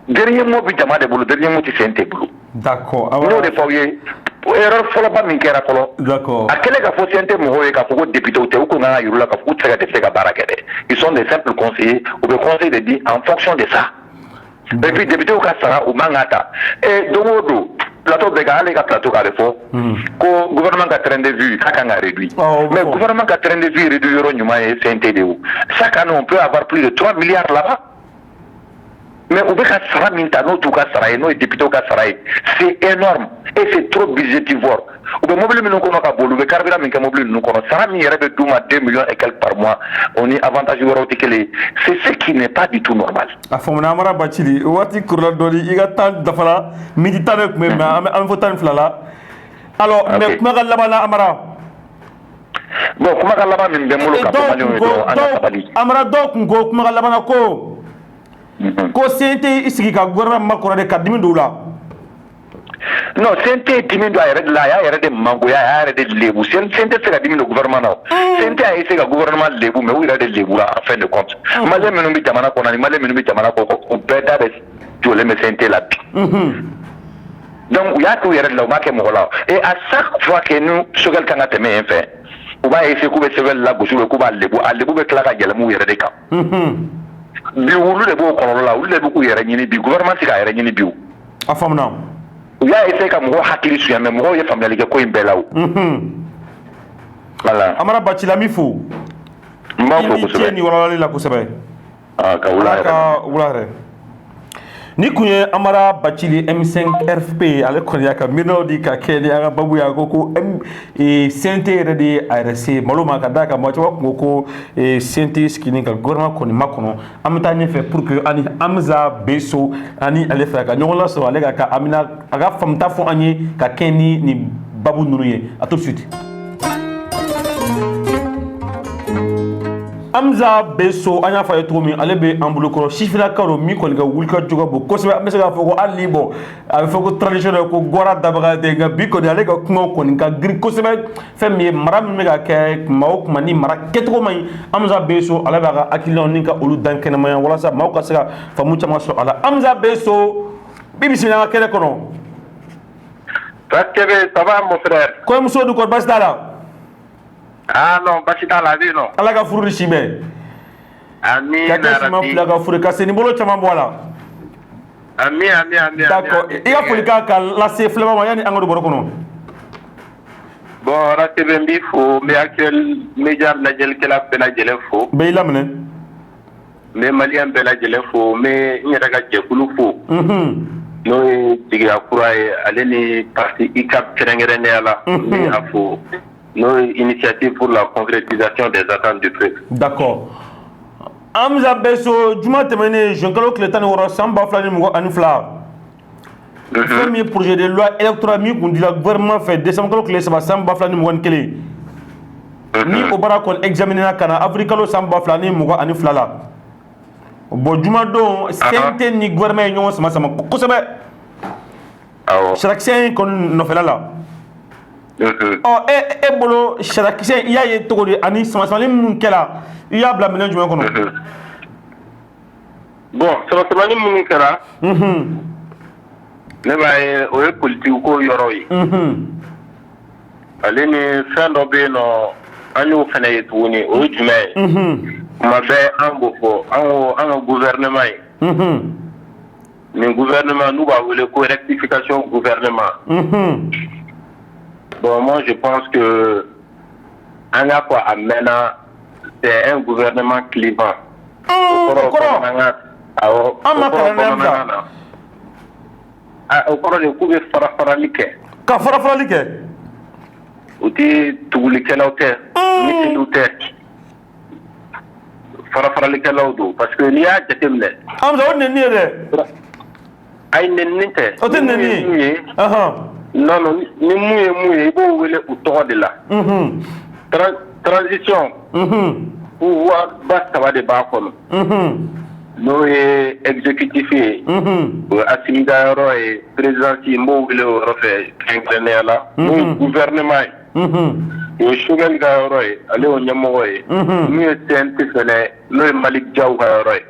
dernier mot bɛ jama de bolo dernier mot tɛ CNT bolo d'accord n y'o de fɔ aw ye erreur fɔlɔba min kɛra fɔlɔ d'accord a kɛlen ka fɔ CNT mɔgɔw ye k'a fɔ ko député tɛ u kun kan ka yir'u la k'a fɔ k'u tɛ se ka baara kɛ dɛ ils sont des simples conseillers u bɛ conseil de di en fonction de ça et puis député ka sara u man ka ta don o don plateau bɛɛ kan hali ka plateau k'ale fɔ ko gouvernement ka train de vie k'a kan ka réduit mais gouvernement ka train de vie réduit yɔrɔ ɲuman ye CNT de o chaque année on peut avoir plus de 3 milliards là-bas mais u bɛ ka sara min ta n'o t'u ka sara ye n'o ye député ka sara ye c'est énorme et c'est trop budgétivore u bɛ mobile minnu kɔnɔ ka boli u bɛ carburant min kɛ mobile ninnu kɔnɔ sara min yɛrɛ bɛ d'u ma 2 millions et quelques par mois o ni avantage wɛrɛw tɛ kelen ye c'est ce qui n'est pas du tout normal. a faamuna Amara Bachili waati kurula dɔɔni i ka temps dafara miniti 10 de tun bɛ mais an bɛ fɔ 12 la alors mais kuma ka laban na Amara. bon kuma ka laban min bɛ n bolo ka fɔ maliyɛnw ye dɔrɔn an ka sabali. Amara dɔw tun ko kuma ka laban na ko ko CNT isigi ka gouvernement makɔrɔ de ka dimi dɔw la non CNT dimi dɔ a yɛrɛ de la a y'a yɛrɛ de mangoya a y'a yɛrɛ de lebu CNT tɛ se ka dimi don gouvernement na CNT a essayé ka gouvernement lebu mais u yɛrɛ de lebura en fin de compte malien minnu bɛ jamana kɔnɔ ani malien minnu bɛ jamana kɔ o bɛɛ da bɛ jɔlen bɛ CNT la bi donc u y'a k'u yɛrɛ de la u m'a kɛ mɔgɔ la et à chaque fois que ni Choguel kan ka tɛmɛ yen fɛ u b'a essayer k'u bɛ Choguel lagosi ou k'u b'a lebu a lebu bɛ tila ka yɛlɛma u yɛrɛ de kan bi olu de b'o kɔlɔlɔ la olu de bɛ k'u yɛrɛ ɲini bi gouvernement tɛ k'a yɛrɛ ɲini bi o a faamuna u y'a essayé ka mɔgɔw hakili suɲɛ mais mɔgɔw ye faamuyali kɛ ko in bɛɛ la o voilà Amara Bacili an b'i fo n b'a fo kosɛbɛ i ni ce ni walawalali la kosɛbɛ ka wula yɛrɛ ka wula yɛrɛ ni kun ye Amara Bacili M5 RFP ale kɔni y'a ka miirinaw di ka kɛ ni an ka babu ye a ko CNT yɛrɛ de ye a yɛrɛ se malo ma ka d'a kan mɔgɔ caman tun ko CNT sigini ka gouvernement kɔni makɔnɔ an bɛ taa ɲɛfɛ pour que ani Amza Beso ani ale fɛ ka ɲɔgɔn lasɔrɔ ale ka Amina a ka faamuta fɔ an ye ka kɛ ni nin babu ninnu ye a tout de suite Amza Beso an y'a fɔ a ye cogo min ale bɛ an bolokɔrɔ sifinakaw don min kɔni ka wulikajɔ bon kosɛbɛ an bɛ se k'a fɔ ko hali bon a bɛ fɔ ko traditionnel ko Gwara dabaga tɛ nka bi kɔni ale ka kumaw kɔni ka girin kosɛbɛ fɛn min ye mara min bɛ ka kɛ kuma o kuma ni mara kɛcogo man ɲi Amza Beso ale b'a ka hakilinaw ni ka olu dan kɛnɛmaya walasa maaw ka se ka faamu caman sɔrɔ a la Amza Beso bi bisimila an ka kɛnɛ kɔnɔ. Kɛbɛ ça va mon frère. Kɔɲɔmuso dun kɔni baasi t'a la. Ah non, basi t'a la bi non. Ala ka furu si bɛɛ. Ami ka kɛ sima fila ka furu ka seni bolo caman bɔ a la. Ami. D'accord. I ka foli kan ka lase filɛbaga ma yanni an ka don baro kɔnɔ. Bon Ratebe n b'i fo n bɛ actuel média lajɛlikɛla bɛɛ lajɛlen fo. Bɛɛ y'i laminɛ. N bɛ maliyɛn bɛɛ lajɛlen fo n bɛ n yɛrɛ ka jɛkulu fo. N'o ye Jigiya Kura ye ale ni parti ICAP kɛrɛnkɛrɛnnenya la. N bɛ a fo. N'o ye initiative pour la concrétisation des attentes du peuple. D'accord. Amza Beso juma tɛmɛnen juin kalo tile 16 san 2022 fɛn min ye projet de loi électoral min kun dila gouvernement fɛ décembre kalo tile 3 san 2021 ni o baara kɔni examinera ka na avril kalo san 2022 la bon juma don CNT ni gouvernement ye ɲɔgɔn sama sama kosɛbɛ sarakisɛ in kɔni nɔfɛla la e bolo sarakisɛ i y'a ye cogo di ani samasamani minnu kɛra i y'a bila minɛn jumɛn kɔnɔ. Bon samasamani minnu kɛra ne b'a ye o ye politique ko yɔrɔ ye ale ni fɛn dɔ bɛ yen nɔ an y'o fana ye tuguni o ye jumɛn ye kuma bɛɛ an b'o fɔ an ka gouvernement ye nin gouvernement n'u b'a wele ko rectification gouvernement. Bon, moi, je pense que c'est un gouvernement clivant. Au cours de coups de farafaralike. Ka farafaralike. O tɛ tugulikɛlaw tɛ, misiliw tɛ, farafaralikɛlaw don parce que n'i y'a jateminɛ. Amza o nɛni ye dɛ. Ayi nɛni tɛ. O tɛ nɛni ye. Non, ni mun ye i b'o wele u tɔgɔ de la. Transition. Pouvoir ba saba de b'a kɔnɔ. N'o ye exécutif ye. O ye Assimi Dayɔrɔ ye présidence n b'o wele o yɔrɔ fɛ kɛrɛnkɛrɛnnenya la. N'o ye gouvernement ye. O ye Choguel ka yɔrɔ ye ale y'o ɲɛmɔgɔ ye. N'o ye CNT fɛnɛ n'o ye Malick Diaw ka yɔrɔ ye.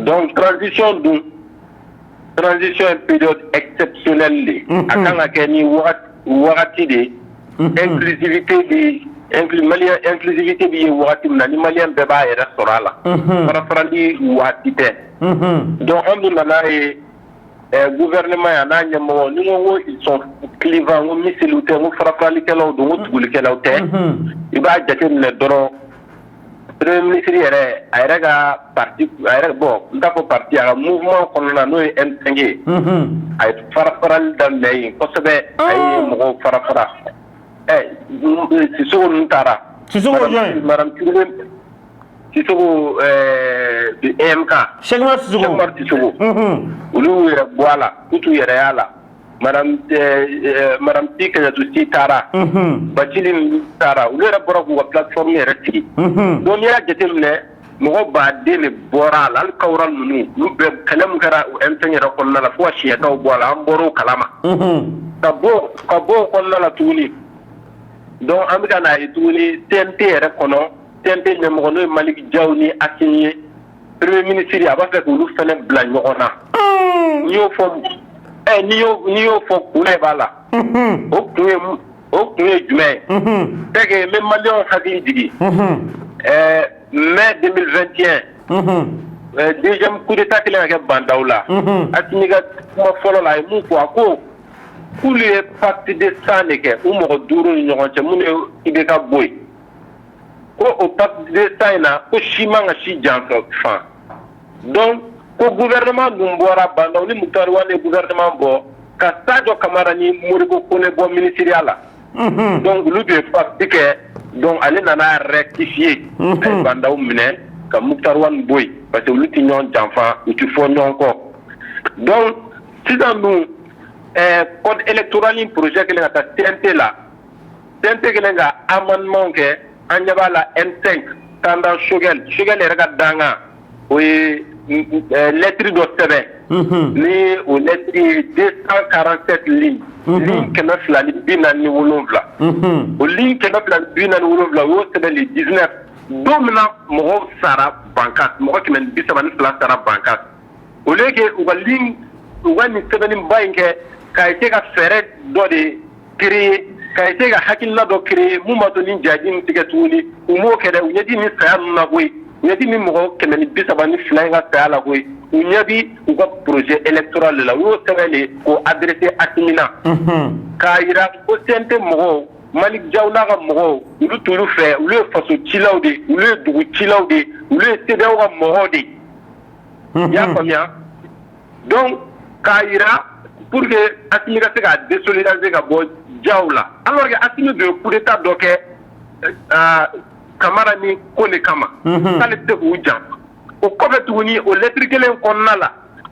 Donc transition dun. Transition est une période exceptionnelle. A kan ka kɛ ni wagati de inclusivité bɛ ye wagati min na ni maliyɛn bɛɛ b'a yɛrɛ sɔrɔ a la. Farafarali waati tɛ. Donc an dun nana ye gouvernement a n'a ɲɛmɔgɔ ni ko ils sont clivants ko misiliw tɛ ko farafaralikɛlaw don ko tugulikɛlaw tɛ i b'a jateminɛ dɔrɔn premier ministre yɛrɛ a yɛrɛ ka parti a yɛrɛ bon n t'a fɔ parti a ka mouvement kɔnɔna n'o ye M5 ye a ye farafarali daminɛ yen kosɛbɛ a ye mɔgɔw farafara Sissoko ninnu taara Sissoko jɔn ye madame Touré Sissoko EMK Cheikh Umar Sissoko olu y'u yɛrɛ bɔ a la k'u t'u yɛrɛ y'a la madame T Kɛɲɛtu taara Bacili taara olu yɛrɛ bɔra k'u ka plateforme yɛrɛ sigi donc n'i y'a jateminɛ mɔgɔ baden de bɔra a la hali kawura ninnu olu bɛɛ kɛlɛ min kɛra M5 yɛrɛ kɔnɔna la fo ka siyɛtaw bɔ a la an bɔra o kalama ka bɔ o kɔnɔna la tuguni donc an bɛ ka n'a ye tuguni TNT yɛrɛ kɔnɔ TNT ɲɛmɔgɔ n'o ye Maliki Jaw ni Asimi ye premier ministre a b'a fɛ k'olu fɛnɛ bila ɲɔgɔn na n'i y'o fɔ kun de b'a la o kun ye jumɛn ye c'est que n bɛ maliyɛnw hakili jigi mai 2021 deuxième coup d'état kelen ka kɛ Bandaw la Asimi ka kuma fɔlɔ la a ye mun fɔ a ko k'olu ye pacte de sang de kɛ u mɔgɔ 5 ni ɲɔgɔn cɛ minnu ye IBK bɔ yen ko o pacte de sang in na ko si man ka si janfa fan donc ko gouvernement dun bɔra Bandaw ni Mutari Wale ye gouvernement bɔ ka Sadio Kamara ni Modibo Kone bɔ ministériya la donc olu de ye pacte kɛ donc ale nana rectifier a ye Bandaw minɛ ka Mutari Wale bɔ yen parce que olu tɛ ɲɔgɔn janfa u tɛ fɔ ɲɔgɔn kɔ donc sisan dun code électoral in projet kelen ka taa TNT la TNT kelen ka amendement kɛ an ɲɛ b'a la M5 tendance Choguel yɛrɛ ka dangan o ye lettre dɔ sɛbɛn ni o lettre ye 247 ligne ligne 247 o ligne 247 o y'o sɛbɛn le 19 don min na mɔgɔw sara Bankas mɔgɔ 132 sara Bankas au lieu que u ka ligne u ka nin sɛbɛnniba in kɛ k'a essayer ka fɛɛrɛ dɔ de créer k'a essayer ka hakilina dɔ créer mun b'a to ni jaji in tigɛ tuguni u m'o kɛ dɛ u ɲɛ ti nin saya ninnu na koyi u ɲɛ ti nin mɔgɔ 132 in ka saya la koyi u ɲɛ bi u ka projet électoral de la u y'o sɛbɛn de k'o adressé Asimi na k'a yira ko CNT mɔgɔw Malick Diaw n'a ka mɔgɔw olu t'olu fɛ olu ye faso cilaw de olu ye dugu cilaw de olu ye CEDEAO ka mɔgɔw de i y'a faamuya donc k'a yira pour que Asimi ka se k'a désolidariser ka bɔ Diaw la alors que Asimi de ye coup d'état dɔ kɛ Kamara ni Kone kama k'ale tɛ k'u jan o kɔfɛ tuguni o lettre kelen kɔnɔna la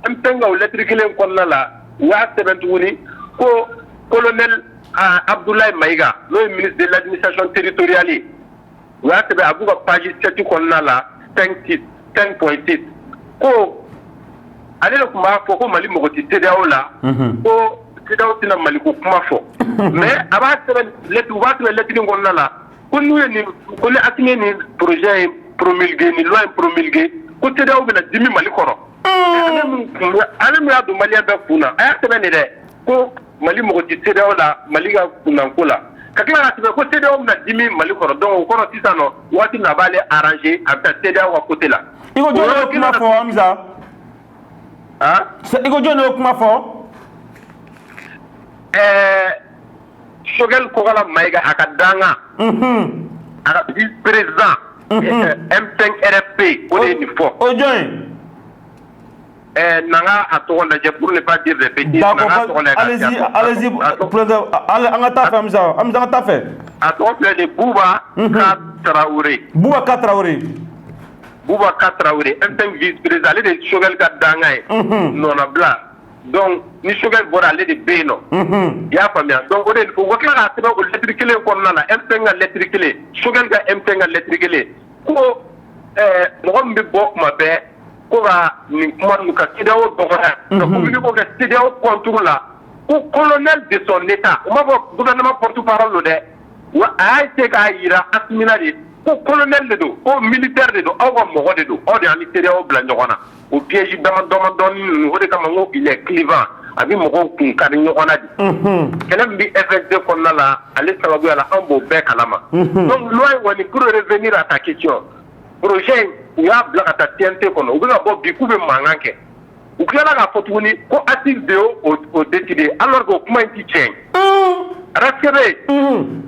M5 ka o lettre kelen kɔnɔna la u y'a sɛbɛn tuguni ko colonel Abdoulaye Maïga n'o ye ministre de l'administration territoriale ye u y'a sɛbɛn a b'u ka page 7 kɔnɔna la 5.6 ko ale de tun b'a fɔ ko Mali mɔgɔ tɛ CEDEAO la ko CEDEAO tɛna Mali ko kuma fɔ mais a b'a sɛbɛn lettre u b'a sɛbɛn lettre in kɔnɔna la ko n'u ye nin ko ni Asimi ni projet in promulgué ni loi in promulgué ko CEDEAO bɛna dimi Mali kɔrɔ ale min y'a don maliyɛn bɛɛ kun na a y'a sɛbɛn de dɛ ko Mali mɔgɔ tɛ CEDEAO la Mali ka kunnanko la ka tila k'a sɛbɛn ko CEDEAO bɛna dimi Mali kɔrɔ donc o kɔrɔ sisan nɔ waati min a b'ale arranger a bɛ taa CEDEAO ka côté la. I ko jɔn y'o kuma fɔ Hamza? I ko jɔn y'o kuma fɔ? Choguel Kokala Maïga a ka dangan a ka vice président M5 RFP o de ye nin fɔ. O jɔn ye? Nanga a tɔgɔ lajɛ pour ne pas dire des bêtises. D'accord, allez-y, président, an ka taa fɛ Hamza, an ka taa fɛ. A tɔgɔ filɛ de Boubacar Traoré. Boubacar Traoré, M5 vice président, ale de Choguel ka dangan ye nɔnabila. Donc ni Choguel bɔra ale de bɛ yen nɔ i y'a faamuya donc o de o ka tila k'a sɛbɛn o lettre kelen kɔnɔna la M5 ka lettre kelen Choguel ka M5 ka lettre kelen ko mɔgɔ min bɛ bɔ kuma bɛɛ ko ka nin kuma ninnu ka CEDEAO dɔgɔya ka communiqué kɛ CEDEAO contour la ko colonel de son état o m'a fɔ gouvernement porte-parole don dɛ wa a y'a essayé k'a yira Asimi na de ko colonel de don ko militaire de don aw ka mɔgɔ de don aw de y'an ni CEDEAO bila ɲɔgɔn na o piège damadɔni ninnu o de kama n ko il est clivant a bɛ mɔgɔw kun kari ɲɔgɔn na de kɛlɛ min bɛ FSD kɔnɔna la ale sababuya la an b'o bɛɛ kalama donc loi in kɔni pour revenir à ta question projet in u y'a bila ka taa TNT kɔnɔ u bɛ ka bɔ bi k'u bɛ mankan kɛ u tilala k'a fɔ tuguni ko Assise de y'o décidé alors que o kuma in ti tiɲɛ rassurez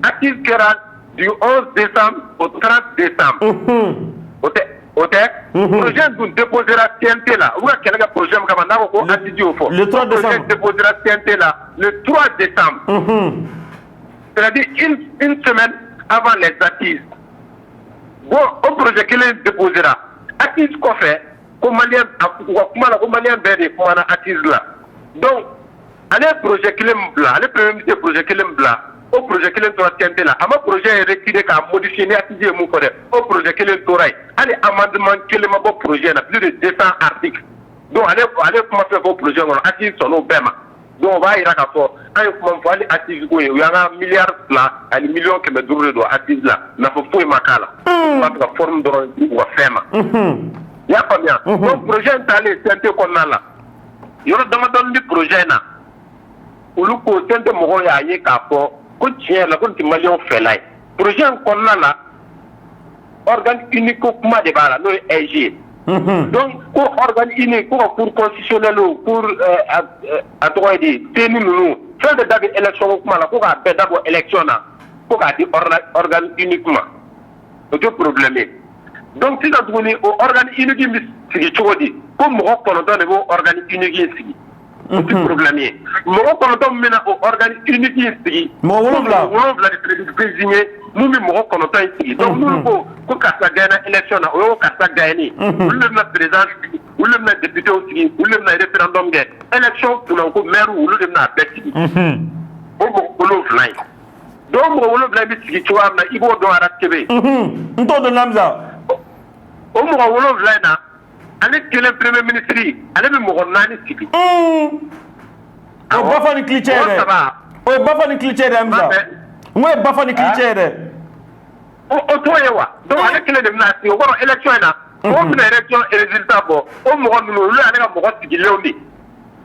Assise kɛra du 11 décembre au 30 décembre o tɛ projet dun déposera TNT la u ka kɛlɛ kɛ projet min kama n'a ko ko Assise y'o fɔ le 3 décembre projet déposera TNT la le 3 décembre c'est-à-dire une semaine avant les assises bon o projet kelen déposera Assise kɔfɛ ko maliyɛn u ka kuma la ko maliyɛn bɛɛ de kumana Assise la donc ale ye projet kelen min bila ale premier ministre ye projet kelen min bila o projet kelen tora TNT la a ma projet est retiré k'a modifier ni assise ye mun fɔ dɛ o projet kelen tora yen hali amendement kelen ma bɔ projet na plus de 200 articles donc ale kuma fɛn fɔ projet kɔnɔ assise sɔnn'o bɛɛ ma donc o b'a yira k'a fɔ an ye kuma fɔ hali assise ko ye u y'an ka miliyari 2 ani miliyɔn 500 de don assise la nafa foyi ma k'a la u b'a fɛ ka forme dɔrɔn di u ka fɛn ma i y'a faamuya donc projet in taalen TNT kɔnɔna la yɔrɔ damadɔni di projet in na olu ko TNT mɔgɔw y'a ye k'a fɔ ko tiɲɛ yɛrɛ la ko nin tɛ maliyɛnw fɛla ye projet in kɔnɔna la organe unique ko kuma de b'a la n'o ye AG ye donc ko organe unique ko ka cour constitutionnelle o cour a tɔgɔ ye di CENI ninnu fɛn bɛɛ da bɛ élection ko kuma la ko k'a bɛɛ dabɔ élection na ko k'a di organe unique ma o tɛ problème ye donc sisan tuguni o organe unique bɛ sigi cogo di ko mɔgɔ 9 de b'o organe unique in sigi o tɛ problème ye mɔgɔ 9 min bɛna o organe unique in sigi mɔgɔ 7 de désigné mun bɛ mɔgɔ 9 in sigi donc n'olu ko karisa gagné élection na o y'o karisa gagné olu de bɛna président sigi olu de bɛna député sigi olu de bɛna référendum kɛ élection kunna ko maire olu de bɛna a bɛɛ sigi o mɔgɔ 7 in donc mɔgɔ 7 bɛ sigi cogoya min na i b'o dɔn RATP n t'o dɔn Hamza o mɔgɔ 7 in na ale kelen premier ministre ale bɛ mɔgɔ 4 sigi o bafa ni cliché yɛrɛ o bafa ni cliché yɛrɛ Hamza n ko ye bafa ni cliché yɛrɛ o t'o ye wa donc ale kelen de bɛna sigi o kɔrɔ élection in na o bɛna élection résultat bɔ o mɔgɔ ninnu olu y'ale ka mɔgɔ sigilenw de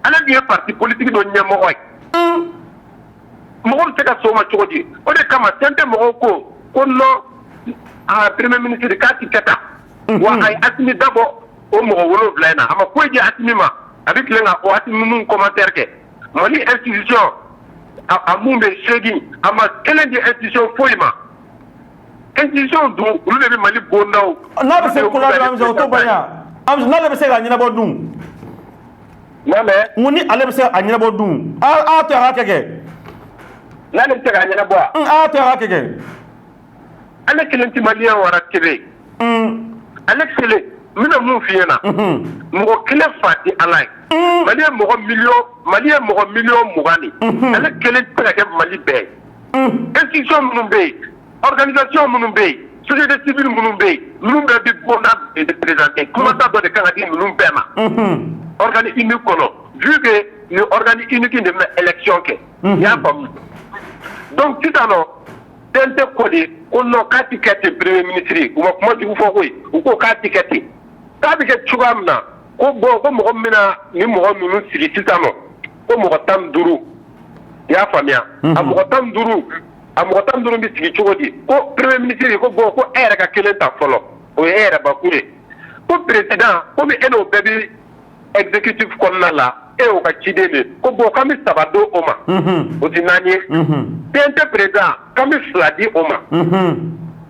ale dun ye parti politique dɔ ɲɛmɔgɔ ye mɔgɔ bɛ se ka s'o ma cogo di o de kama TNT mɔgɔw ko non a premier ministre k'a ti kɛ tan wa a ye Asimi dabɔ o mɔgɔ 7 in na a ma foyi di Asimi ma a bɛ tilen ka o Asimi mun commentaire kɛ Mali institution a mun bɛ segin a ma kelen di institution foyi ma institution dun olu de bɛ Mali bondaw n'a bɛ se ko la Hamza o t'o banya Hamza n'ale bɛ se ka ɲɛnabɔ dun n ko ni ale bɛ se ka ɲɛnabɔ dun a to a ka kɛ n'ale bɛ se ka ɲɛnabɔ a to a ka kɛ ale kelen ti maliyɛn wara tebe ale kelen n bɛna mun f'i ɲɛna mɔgɔ kelen fa ti ala ye Mali ye mɔgɔ miliyɔn 20 de ale kelen tɛ ka kɛ Mali bɛɛ ye institution minnu bɛ yen organisation minnu bɛ yen société civile minnu bɛ yen minnu bɛɛ bɛ bonda de présenter commandant dɔ de kan ka di ninnu bɛɛ ma organe unique kɔnɔ vu que ni organe unique de bɛna élection kɛ i y'a faamu donc sisan nɔ TNT ko de ko non k'a ti kɛ ten premier ministre u ma kuma jugu fɔ koyi u ko k'a ti kɛ ten k'a bɛ kɛ cogoya min na ko bon ko mɔgɔ min bɛna ni mɔgɔ ninnu sigi sisan nɔ ko mɔgɔ 15 i y'a faamuya a mɔgɔ 15 bɛ sigi cogo di ko premier ministre ko bon ko e yɛrɛ ka kelen ta fɔlɔ o ye e yɛrɛ bakun ye ko président komi e n'o bɛɛ bɛ exécutif kɔnɔna la e y'o ka ciden de ko bon k'an bɛ 3 di o ma o tɛ 4 ye TNT président k'an bɛ 2 di o ma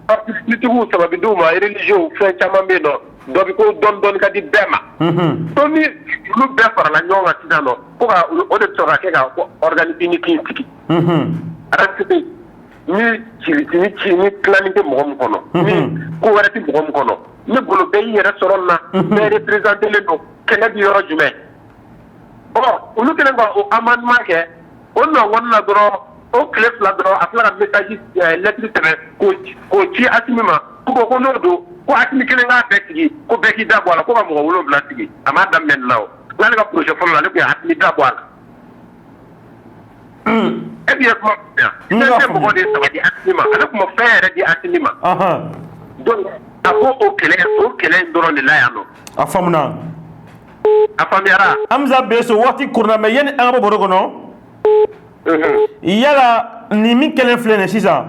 parti politiques 3 bɛ di o ma religieux fɛn caman bɛ yen nɔ dɔ bɛ ko dɔɔni ka di bɛɛ ma donc ni olu bɛɛ farala ɲɔgɔn kan sisan nɔ ko ka o de bɛ sɔrɔ ka kɛ ka organe unique in sigi RATP ni tilani tɛ mɔgɔ min kɔnɔ ni ko wɛrɛ tɛ mɔgɔ min kɔnɔ ni golo bɛɛ y'i yɛrɛ sɔrɔ nin na bɛɛ représentelen don kɛlɛ bɛ yɔrɔ jumɛn olu kɛlen ka o amendement kɛ o nɔgɔnin na dɔrɔn o tile 2 dɔrɔn a tila ka message lettre tɛmɛ k'o ci Asimi ma ko n'o don ko Asimi kelen k'a bɛɛ sigi ko bɛɛ k'i da bɔ a la ko ka mɔgɔ 7 sigi a m'a daminɛ nin na o n'ale ka projet fɔlɔ la ale tun ye Asimi da bɔ a la e b'i ye kuma faamuya TNT mɔgɔ de ye 3 di Asimi ma ale tun ma fɛn yɛrɛ di Asimi ma donc a ko o kɛlɛ in dɔrɔn de la yan nɔ a faamuna a faamuyara Hamza Beso waati kuruna mais yanni an ka bɔ baro kɔnɔ yala ni min kelen filɛ nin ye sisan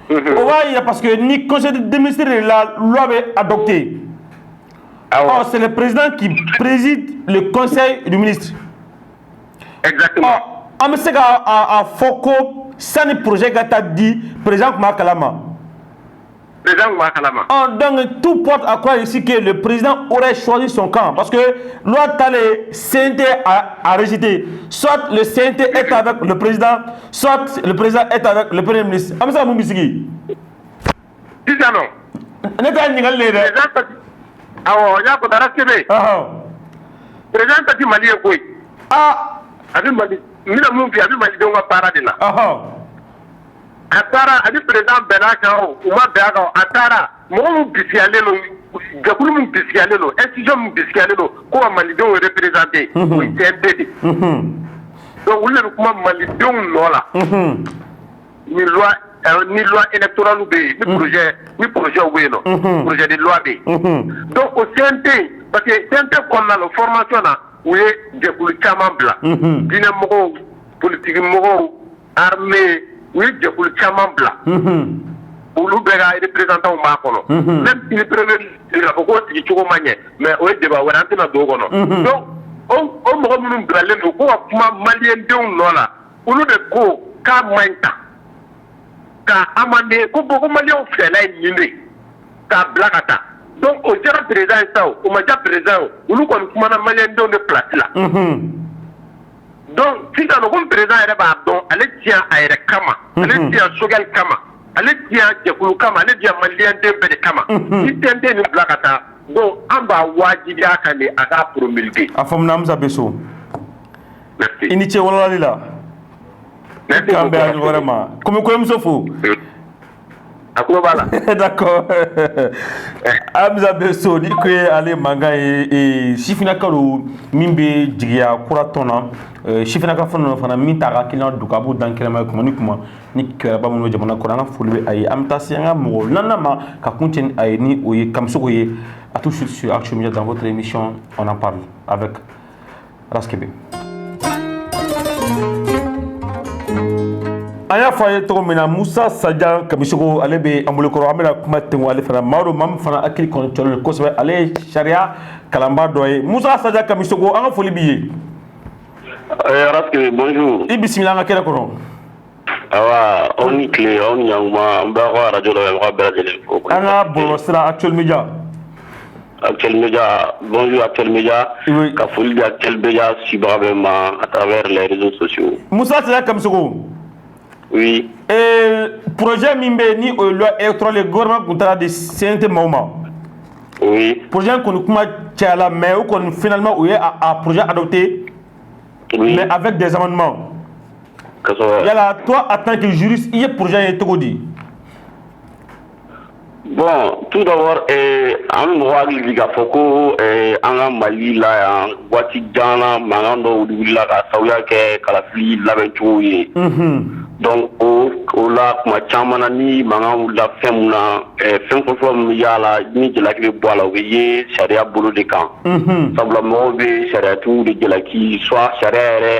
o b'a yira parce que ni conseil des ministres de la loi bɛ adopté c'est le président qui préside le conseil du ministre exactement an bɛ se k'a fɔ ko sani projet ka taa di président tun b'a kalama donc tout porte à croire ici que le président aurait choisi son camp parce que loi Tale CNT a rejeté. Soit le CNT est avec le président, soit le président est avec le premier ministre. Amsa Moumisigi. Disano. N'était n'ingal le. Awo ya ko dara kebe. Président tati Mali ko. Abi Mali. Mina mun fi abi Mali donga para de la. atara ani président Benaka ou ma Benaka atara mon bisialelo jakulu mun bisialelo institution mun bisialelo ko malidenw représenter o TNT donc olu le kuma malidenw nɔ la ni loi électorale be ni projet be no projet de loi be donc au CNT parce que CNT kɔnɔna la formation na u ye jɛkulu caman bila diinɛ mɔgɔw politique mɔgɔw armée u ye jɛkulu caman bila olu bɛɛ ka représentant b'a kɔnɔ même si le premier ministre ko k'o sigi cogo ma ɲɛ mais o ye débat wɛrɛ an tɛna don o kɔnɔ donc o mɔgɔ minnu bilalen don ko ka kuma maliyɛndenw nɔ la olu de ko k'a man ɲi tan ka amande ko bon ko maliyɛnw fɛla ye nin de k'a bila ka taa donc o jara président ye sa o ma ja président o olu kɔni kumana maliyɛndenw de place la donc sisan nɔ komi président yɛrɛ b'a dɔn ale tiɲɛ a yɛrɛ kama ale tiɲɛ sogɛli kama ale tiɲɛ jɛkulu kama ale tiɲɛ maliyɛnden bɛɛ de kama ni TNT nin bila ka taa donc an b'a wajibiya kan de a k'a promulguer a faamuna Musa Beso merci i ni ce walawalali la merci k'an bɛn a ɲɔgɔn wɛrɛ ma komi kɔɲɔmuso fo a kulo b'a la d'accord Musa Beso ni ko ye ale mankan ye sifinaka do min bɛ jigiya kura tɔn na sifinaka fana fana min t'a ka hakilina don k'a b'o dan kɛnɛma ye kuma ni kuma ni kɛlɛba minnu bɛ jamana kɔnɔ an ka foli bɛ a ye an bɛ taa se an ka mɔgɔ naaninan ma ka kuncɛ ni a ye ni o ye Kamisoko ye à tout de suite sur Action Media dans votre émission on en parle avec Raskebe. an y'a fɔ a ye cogo min na Musa Sajan Kamisoko ale bɛ an bolo kɔrɔ an bɛna kuma tɛnku ale fana maa min fana hakili kɔni cɔlen kosɛbɛ ale ye sariya kalanbaa dɔ ye Musa Sajan Kamisoko an ka foli b'i ye. Raskebe bonjour. I bisimila an ka kɛnɛ kɔnɔ. Awa aw ni tile aw ni ɲankuma an b'a ka radio la yan ka bɛɛ lajɛlen fo. An ka bɔlɔlɔsira Actuel Media. Actuel Media, bonjour Actuel Media. Oui. Ka foli di Actuel Media subaga bɛɛ ma à travers les réseaux sociaux. Musa Sajan Kamisoko. Oui. Projet min bɛ ni o ye loi électorale ye gouvernement kun taara di CNT maaw ma. Oui. Projet kɔni kuma cayala mais o kɔni finalement o ye a projet adopté. Oui. Mais avec des amendements. Yala, toi, en tant que juriste, il y a un projet qui est dit. Bon, tout d'abord, an mɔgɔ hakili k'a fɔ ko an ka Mali la yan waati jan na mankan dɔw wulila ka sababuya kɛ kalafili labɛncogo ye. Donc o la kuma caman na ni mankan wulila fɛn mun na fɛn fɔlɔ min bɛ y'a la ni jalaki bɛ bɔ a la o bɛ ye sariya bolo de kan. Sabula mɔgɔw bɛ sariyatigiw de jalaki soit sariya yɛrɛ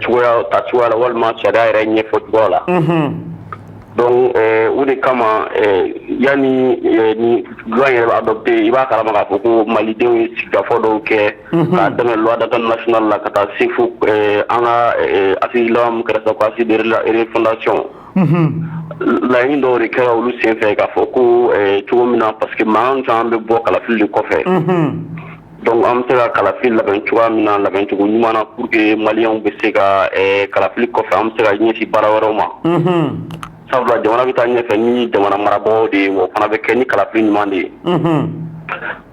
cogoya ta cogoya la walima sariya yɛrɛ ɲɛfɔ cogoya la. Donc o de kama yani ni loi yɛrɛ adopté i b'a kalama k'a fɔ ko malidenw ye sigikafɔ dɔw kɛ k'a daminɛ loi d'attente nationale la ka taa se fo an ka assise laban min kɛra sa ko assise de refondation laɲini dɔw de kɛra olu senfɛ k'a fɔ ko cogo min na parce que mankan caman bɛ bɔ kalafili de kɔfɛ donc an bɛ se ka kalafili labɛn cogoya min na labɛn cogo ɲuman na pour que maliyɛnw bɛ se ka kalafili kɔfɛ an bɛ se ka ɲɛsin baara wɛrɛw ma. Sabula jamana bɛ taa ɲɛfɛ ni jamana marabagaw de ye o fana bɛ kɛ ni kalafili ɲuman de ye.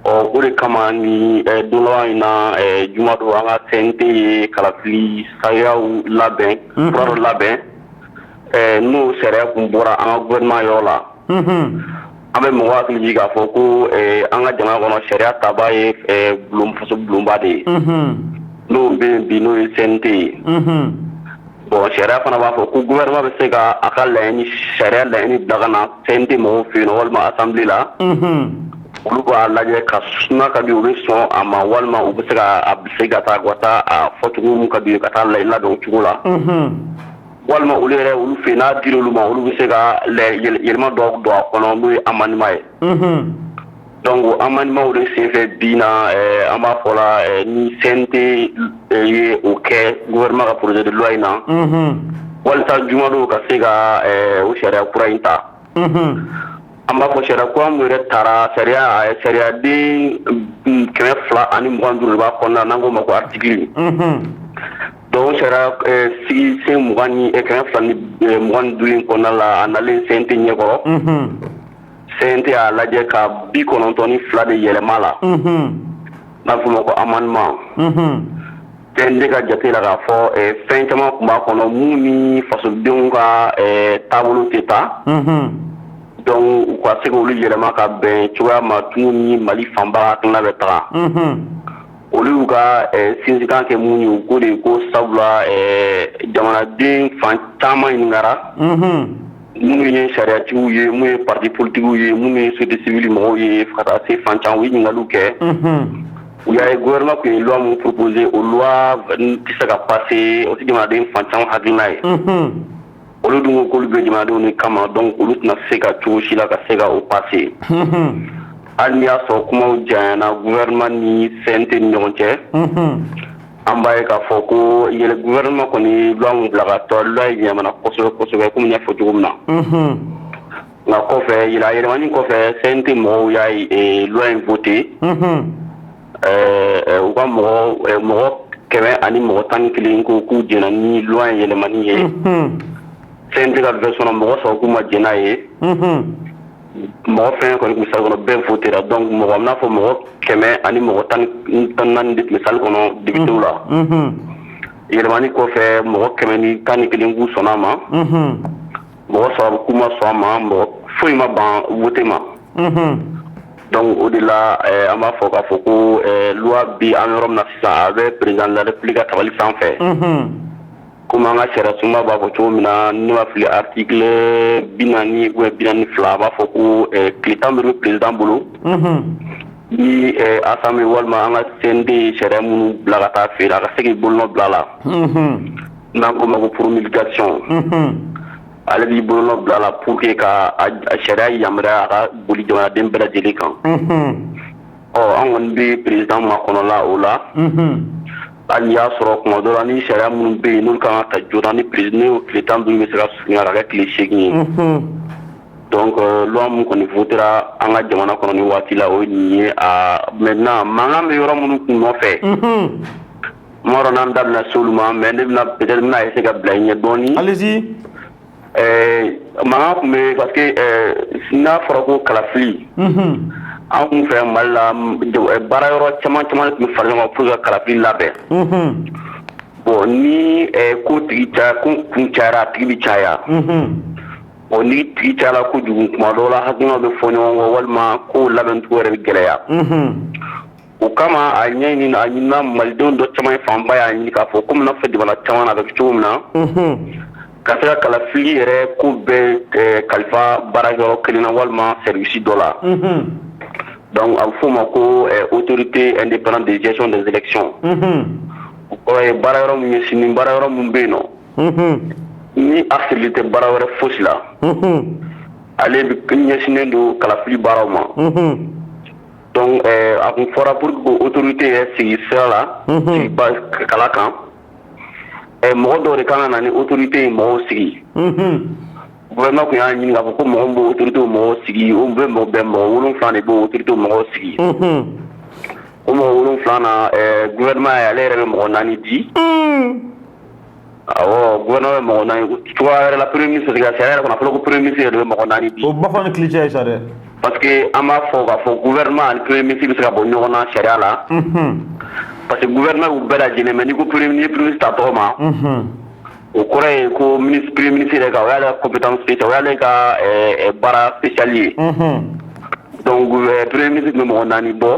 O de kama ni don laban in na juma don an ka CNT ye kalafili sariyaw labɛn fura dɔ labɛn n'o sariya kun bɔra an ka gouvernement yɔrɔ la. An bɛ mɔgɔ hakili jigin k'a fɔ ko an ka jamana kɔnɔ sariya taabaa ye faso bulonba de ye. N'o bɛ yen bi n'o ye CNT ye. Bon sariya fana b'a fɔ ko gouvernement bɛ se ka a ka laɲini sariya laɲini bila ka na CNT mɔgɔw fɛ yen walima assemblée la. Olu b'a lajɛ ka n'a ka di u bɛ sɔn a ma walima u bɛ se ka a se ka taa a fɔcogo min ka di u ka taa laɲini ladon cogo la. Walima olu yɛrɛ olu fɛ yen n'a dir'olu olu ma olu bɛ se ka yɛlɛma dɔw don a kɔnɔ n'o ye amendement ye. Donc amendement de senfɛ bi na an b'a fɔ la ni CNT ye o kɛ gouvernement ka projet de loi in na walasa jumadɔw ka se ka o sariya kura in ta. An b'a fɔ sariya kura min yɛrɛ taara sariyaden 225 de b'a kɔnɔna na n'an k'o ma ko article. Donc sariya sigi sen 225 in kɔnɔna la a nalen CNT ɲɛkɔrɔ. CNT a lajɛ ka 92 de yɛlɛma la n'a fɔ ma ko amendement tende ka jate la k'a fɔ fɛn caman tun b'a kɔnɔ mun ni fasodenw ka taabolo tɛ taa donc u ka se k'olu yɛlɛma ka bɛn cogoya ma tunu ni Mali fanba hakilina bɛ taga olu y'u ka sinsikan kɛ mun ye u ko de ko sabula jamanaden fan caman ɲininkara minnu ye sariyatigiw ye mun ye parti politigiw ye mun ye société civile mɔgɔw ye fo ka taa se fan caman u ye ɲininkaliw kɛ u y'a ye gouvernement tun ye loi mun proposé o loi tɛ se ka passer o tɛ jamanaden fan caman hakilina ye olu dun ko k'olu bɛ jamanadenw de kama donc olu tɛna se ka cogo si la ka se ka o passer hali n'i y'a sɔrɔ kumaw janyana gouvernement ni CNT ni ɲɔgɔn cɛ an b'a ye k'a fɔ ko yɛlɛ gouvernement kɔni loi mun bila ka taa loi ye ɲamana kosɛbɛ kosɛbɛ komi n y'a fɔ cogo min na nka kɔfɛ yɛlɛmani kɔfɛ CNT mɔgɔw y'a ye loi in voté u ka mɔgɔ 100 ani mɔgɔ 11 ko k'u jɛna ni loi in yɛlɛmani ye CNT ka version mɔgɔ 3 k'u ma jɛn n'a ye mɔgɔ fɛn kɔni tun salle kɔnɔ bɛɛ votera donc mɔgɔ n'a fɔ mɔgɔ 100 ani mɔgɔ 14 de tun salle kɔnɔ députéw la yɛlɛmani kɔfɛ mɔgɔ 111 k'u sɔnna a ma mɔgɔ 3 k'u ma sɔn a ma mɔgɔ foyi ma ban vote ma donc o de la an b'a fɔ k'a fɔ ko loi bi an yɔrɔ min na sisan a bɛ président de la république ka tabali sanfɛ komi an ka sariya sunba b'a fɔ cogo min na ne ma fili article 40 ou 42 a b'a fɔ ko tile 10 bɛ président bolo ni assemblée walima an ka CND sariya minnu bila ka taa feere a ka se k'i bolonɔ bila a la n'an ko ma ko promulgation ale b'i bolonɔ bila a la pour que ka sariya yamaruya a ka boli jamanaden bɛɛ lajɛlen kan an kɔni bɛ président makɔnɔla o la hali n'i y'a sɔrɔ kuma dɔ la ni sariya minnu bɛ yen n'olu kan ka ta joona ni président tile 10 bɛ se ka surunya ka kɛ tile 8 ye donc loi min kɔni votera an ka jamana kɔnɔ ni waati la o ye nin ye maintenant mankan bɛ yɔrɔ minnu kun nɔfɛ n m'a dɔn n'an da bɛna se olu ma mais ne bɛna peut-être n bɛna essayer ka bila i ɲɛ dɔɔni allez-y mankan tun bɛ parce que n'a fɔra ko kalafili an kun fɛ Mali la baara yɔrɔ caman caman tun bɛ fara ɲɔgɔn kan pour que ka kalafili labɛn bon ni ko tigi caya ko kun cayara a tigi bɛ caya bon ni tigi cayara kojugu kuma dɔw la hakilinaw bɛ fɔ ɲɔgɔn kɔ walima ko labɛncogo yɛrɛ bɛ gɛlɛya o kama a ɲinina malidenw dɔ caman ye fanba y'a ɲini k'a fɔ komi n'a fɔ jamana caman na a bɛ kɛ cogo min na ka se ka kalafili yɛrɛ ko bɛɛ kalifa baarakɛyɔrɔ kelen na walima service dɔ la donc a bɛ f'o ma ko autorité indépendante de gestion des élections o kɔrɔ ye baarayɔrɔ min ɲɛsinnen baarayɔrɔ min bɛ yen nɔ ni a sirilen tɛ baara wɛrɛ fosi la ale bɛ ɲɛsinnen don kalafili baaraw ma donc a kun fɔra pour que autorité yɛrɛ sigi sira la sigiba kala kan mɔgɔ dɔw de kan ka na ni autorité ye mɔgɔw sigi gouvernement kun y'a ɲini k'a fɔ ko mɔgɔ min b'o autorité o mɔgɔw sigi o bɛ bɛn mɔgɔ 7 de b'o autorité o mɔgɔw sigi o mɔgɔ 7 na gouvernement ye ale yɛrɛ bɛ mɔgɔ 4 di awɔ gouvernement bɛ mɔgɔ 4 cogoya wɛrɛ la premier ministre ka sariya yɛrɛ kɔnɔ a fɔra ko premier ministre yɛrɛ bɛ mɔgɔ 4 di o b'a fɔ ni kilicɛ ye sa dɛ parce que an b'a fɔ k'a fɔ gouvernement ani premier ministre bɛ se ka bɔ ɲɔgɔn na sariya la parce que gouvernement y'u bɛɛ lajɛlen mais n'i ko premier ministre ta tɔgɔ ma o kɔrɔ ye ko premier ministre yɛrɛ kan o y'ale ka compétence spéciale o y'ale ka baara spéciale ye donc premier ministre tun bɛ mɔgɔ 4 bɔ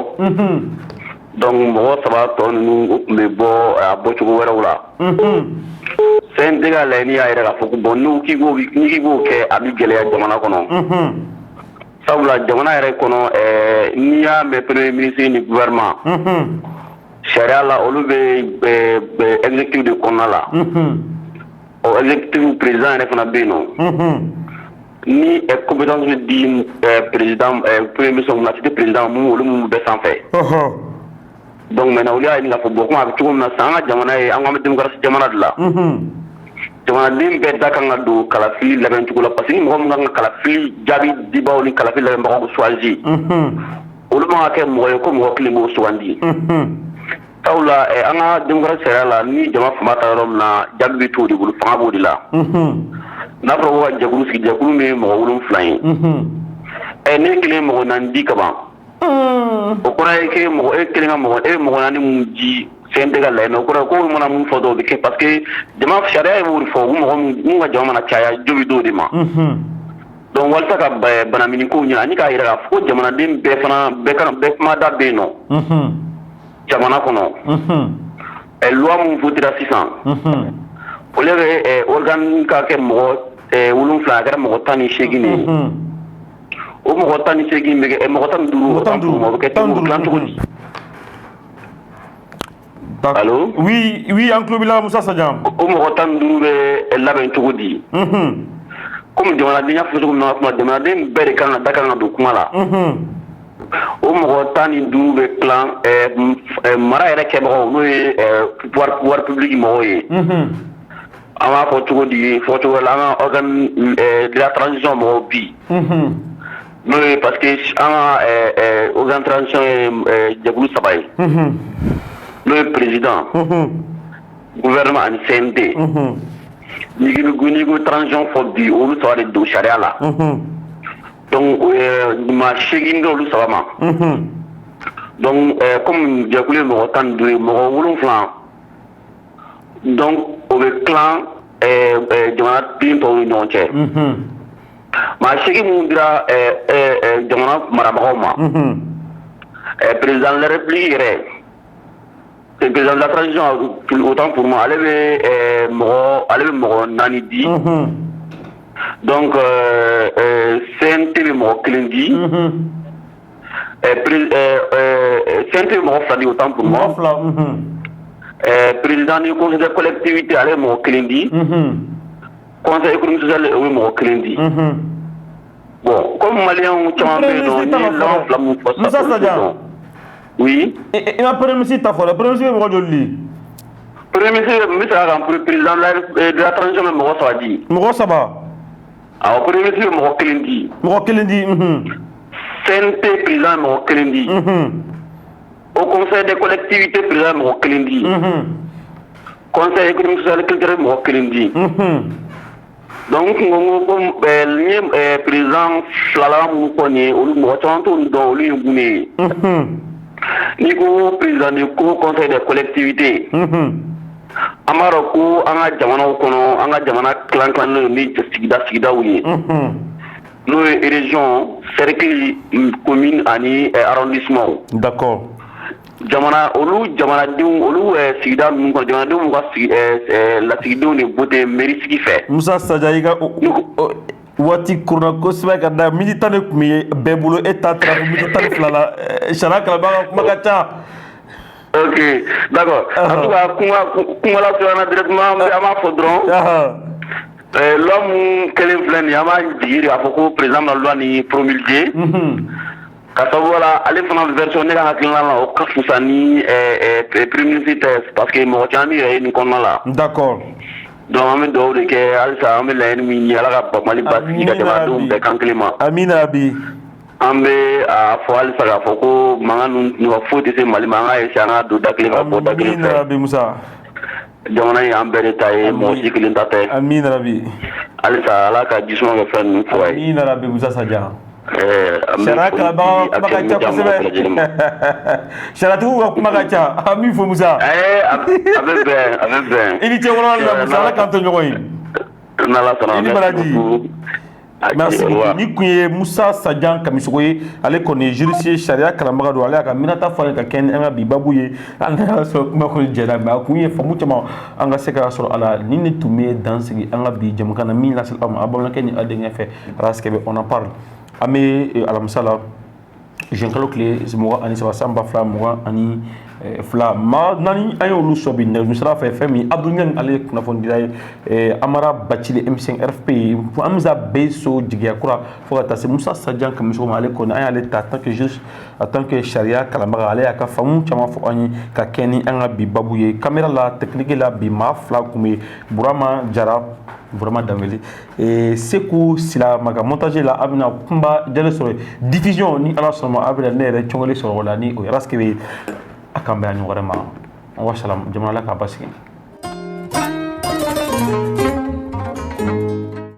donc mɔgɔ 3 tɔ ninnu o tun bɛ bɔ a bɔcogo wɛrɛw la CNT ka laɲini y'a yɛrɛ k'a fɔ ko bon n'i k'i b'o kɛ a bɛ gɛlɛya jamana kɔnɔ sabula jamana yɛrɛ kɔnɔ n'i y'a mɛn premier ministre ni gouvernement sariya la olu bɛ exécutif de kɔnɔna la o exécutif président yɛrɛ fana bɛ yen nɔ ni compétence bɛ di président premier ministre ma c'était président mun olu mun bɛ sanfɛ donc maintenant olu y'a ɲini k'a fɔ bon komi a bɛ cogo min na sisan an ka jamana ye an ko an bɛ démocratie jamana de la jamanaden bɛɛ da kan ka don kalafili labɛncogo la parce que ni mɔgɔ min kan ka kalafili jaabi dibaaw ni kalafili labɛnbagaw choisi olu man ka kɛ mɔgɔ ye ko mɔgɔ kelen b'o sugandi sabula an ka démocratie sariya la ni jama fama ta yɔrɔ min na jaabi bɛ t'o de bolo fanga b'o de la n'a fɔra ko ka jɛkulu sigi jɛkulu min ye mɔgɔ 7 ye ne kelen mɔgɔ 4 di kaban o kɔrɔ ye e kelen ka mɔgɔ 4 mun di CNT ka laɲini o kɔrɔ ko olu mana mun fɔ dɔrɔn o bɛ kɛ parce que jama sariya ye o de fɔ u mɔgɔ mun ka jama mana caya jo bɛ d'o de ma. Donc walasa ka banamini kow ɲɛ ani k'a yira k'a fɔ ko jamanaden bɛɛ fana bɛɛ kuma da bɛ yen nɔ. Jamana kɔnɔ. Loi mun votera sisan. O le bɛ organe ka kɛ mɔgɔ 7 a kɛra mɔgɔ 18 de ye. O mɔgɔ 18 bɛ kɛ mɔgɔ 15 o bɛ kɛ dilan cogo di? Allô? Oui, en club là, Moussa Sadian. O mɔgɔ 15 bɛ labɛn cogo di? Comme jamanaden y'a fɔ cogo min na kuma jamanaden bɛɛ de kan ka da kan ka don kuma la. O mɔgɔ 15 bɛ tilan mara yɛrɛ kɛbagaw n'o ye pouvoir public mɔgɔw ye. An b'a fɔ cogo di fɔ cogo la an ka organe de la transition mɔgɔw bi. N'o ye parce que an ka organe transition ye jɛkulu 3 ye. N'o ye président, gouvernement ani CNT. N'i ko transition fɔ bi olu 3 de don sariya la. Donc maa 8 kɛ olu 3 ma. Donc comme jɛkulu ye mɔgɔ 15 ye mɔgɔ 7 donc o bɛ tilan jamanaden tɔw ni ɲɔgɔn cɛ. Maa 8 minnu dira jamana marabagaw ma. Président de la République yɛrɛ président de la transition autant pour moi ale bɛ mɔgɔ 4 di. Donc CNT bɛ mɔgɔ 1 di. CNT bɛ mɔgɔ 2 di autant pour moi. Président du conseil de collectivité ale bɛ mɔgɔ 1 di. Conseil économique social o bɛ mɔgɔ 1 di. Bon comme maliyɛnw caman bɛ yen nɔ ni laban 2 min fɔ sisan. Oui. Et ma premier ministre t'a fait. Le premier ministre est mort joli. Premier ministre, monsieur le président de la transition est mort ça dit. Mort ça va. Ah, premier ministre est mort Kelendi. Mort Kelendi. CNT président est mort Kelendi. Au conseil des collectivités président est mort Kelendi. Conseil économique social et culturel est mort Kelendi. Donc comme président Flala mu connaît au mot chanton dans le Gouné. Ni ko président du conseil des collectivités. Amaro ko an ka jamana kɔnɔ an ka jamana kilan ni sigidaw ye. N'o ye région, cercle, commune ani arrondissement. D'accord. Jamana olu jamanadenw olu sigida ninnu kɔnɔ jamanadenw ka lasigidenw de voté mairie sigi fɛ. Musa Sadia i ka waati kuruna kosɛbɛ ka da miniti 10 de tun bɛ bɛɛ bolo e ta taara miniti 12 la sariya kalanbaa ka kuma ka ca. Ok d'accord en tout cas kuma la filanan directement an b'a fɔ dɔrɔn loi mun kɛlen filɛ nin ye an b'a jigi de k'a fɔ ko président na loi nin promulgué ka sababu la ale fana version ne ka hakilina la o ka fisa ni premier ministre tɛ parce que mɔgɔ caman bɛ yɛrɛ ye nin kɔnɔna la. D'accord. Donc an bɛ dugawu de kɛ halisa an bɛ laɲini min ɲini ala ka Mali basigi ka jamanadenw bɛɛ kan kelen ma. Amina abi. An bɛ a fɔ halisa k'a fɔ ko mankan ninnu foyi tɛ se Mali ma an ka essayer an ka don da kelen ka bɔ da kelen fɛ. Amina abi Musa. Jamana in an bɛɛ de ta ye mɔgɔ si kelen ta tɛ. Amina abi. Halisa ala ka jisuma kɛ fɛn ninnu fɔ a ye. Amina abi Musa Sadia. Sariya kalanbaa kuma ka ca kosɛbɛ. Sariyatigiw ka kuma ka ca an b'i fɔ Musa. A bɛ bɛn. I ni cɛ wɔɔrɔ la Musa ala k'an to ɲɔgɔn ye. N'ala sɔnna. I ni baraji. Merci beaucoup. Ni kun ye Musa Sadian Kamisogo ye ale kɔni ye juriste ye sariya kalanbaga don ale y'a ka minata fɔlen ka kɛ ni an ka bi babu ye an y'a sɔrɔ kuma kɔni jɛra mais a kun ye faamu caman an ka se ka sɔrɔ a la ni ne tun bɛ dansigi an ka bi jɛmukan na min lasela aw ma a balimakɛ ni a denkɛ fɛ Araskɛbɛ on en parle an bɛ alamisa la jeune kalo tile 23 san 2022 maa 4 an y'olu sɔrɔ bi nɛgɛjuru fɛ fɛn min Abdou Niang ale ye kunnafoni dira ye Amara Bacile M5 RFP an bɛ se bɛɛ so jigiya kura fo ka taa se Musa Sadian Kamisogo ma ale kɔni an y'ale ta en tant que sariya kalanbaga ale y'a ka faamu caman fɔ an ye ka kɛ ni an ka bi babu ye caméra la technique la bi maa 2 kun bɛ Burama Jara vraiment Dembélé Sekou Silamaga montage la a bɛna kunba jale sɔrɔ diffusion ni ala sɔnna a bɛna ne yɛrɛ cɔngɔli sɔrɔ o la ni o ye Araskɛbɛ a kan bɛn a ɲɔgɔn wɛrɛ ma wa salam jamana la k'a basigi.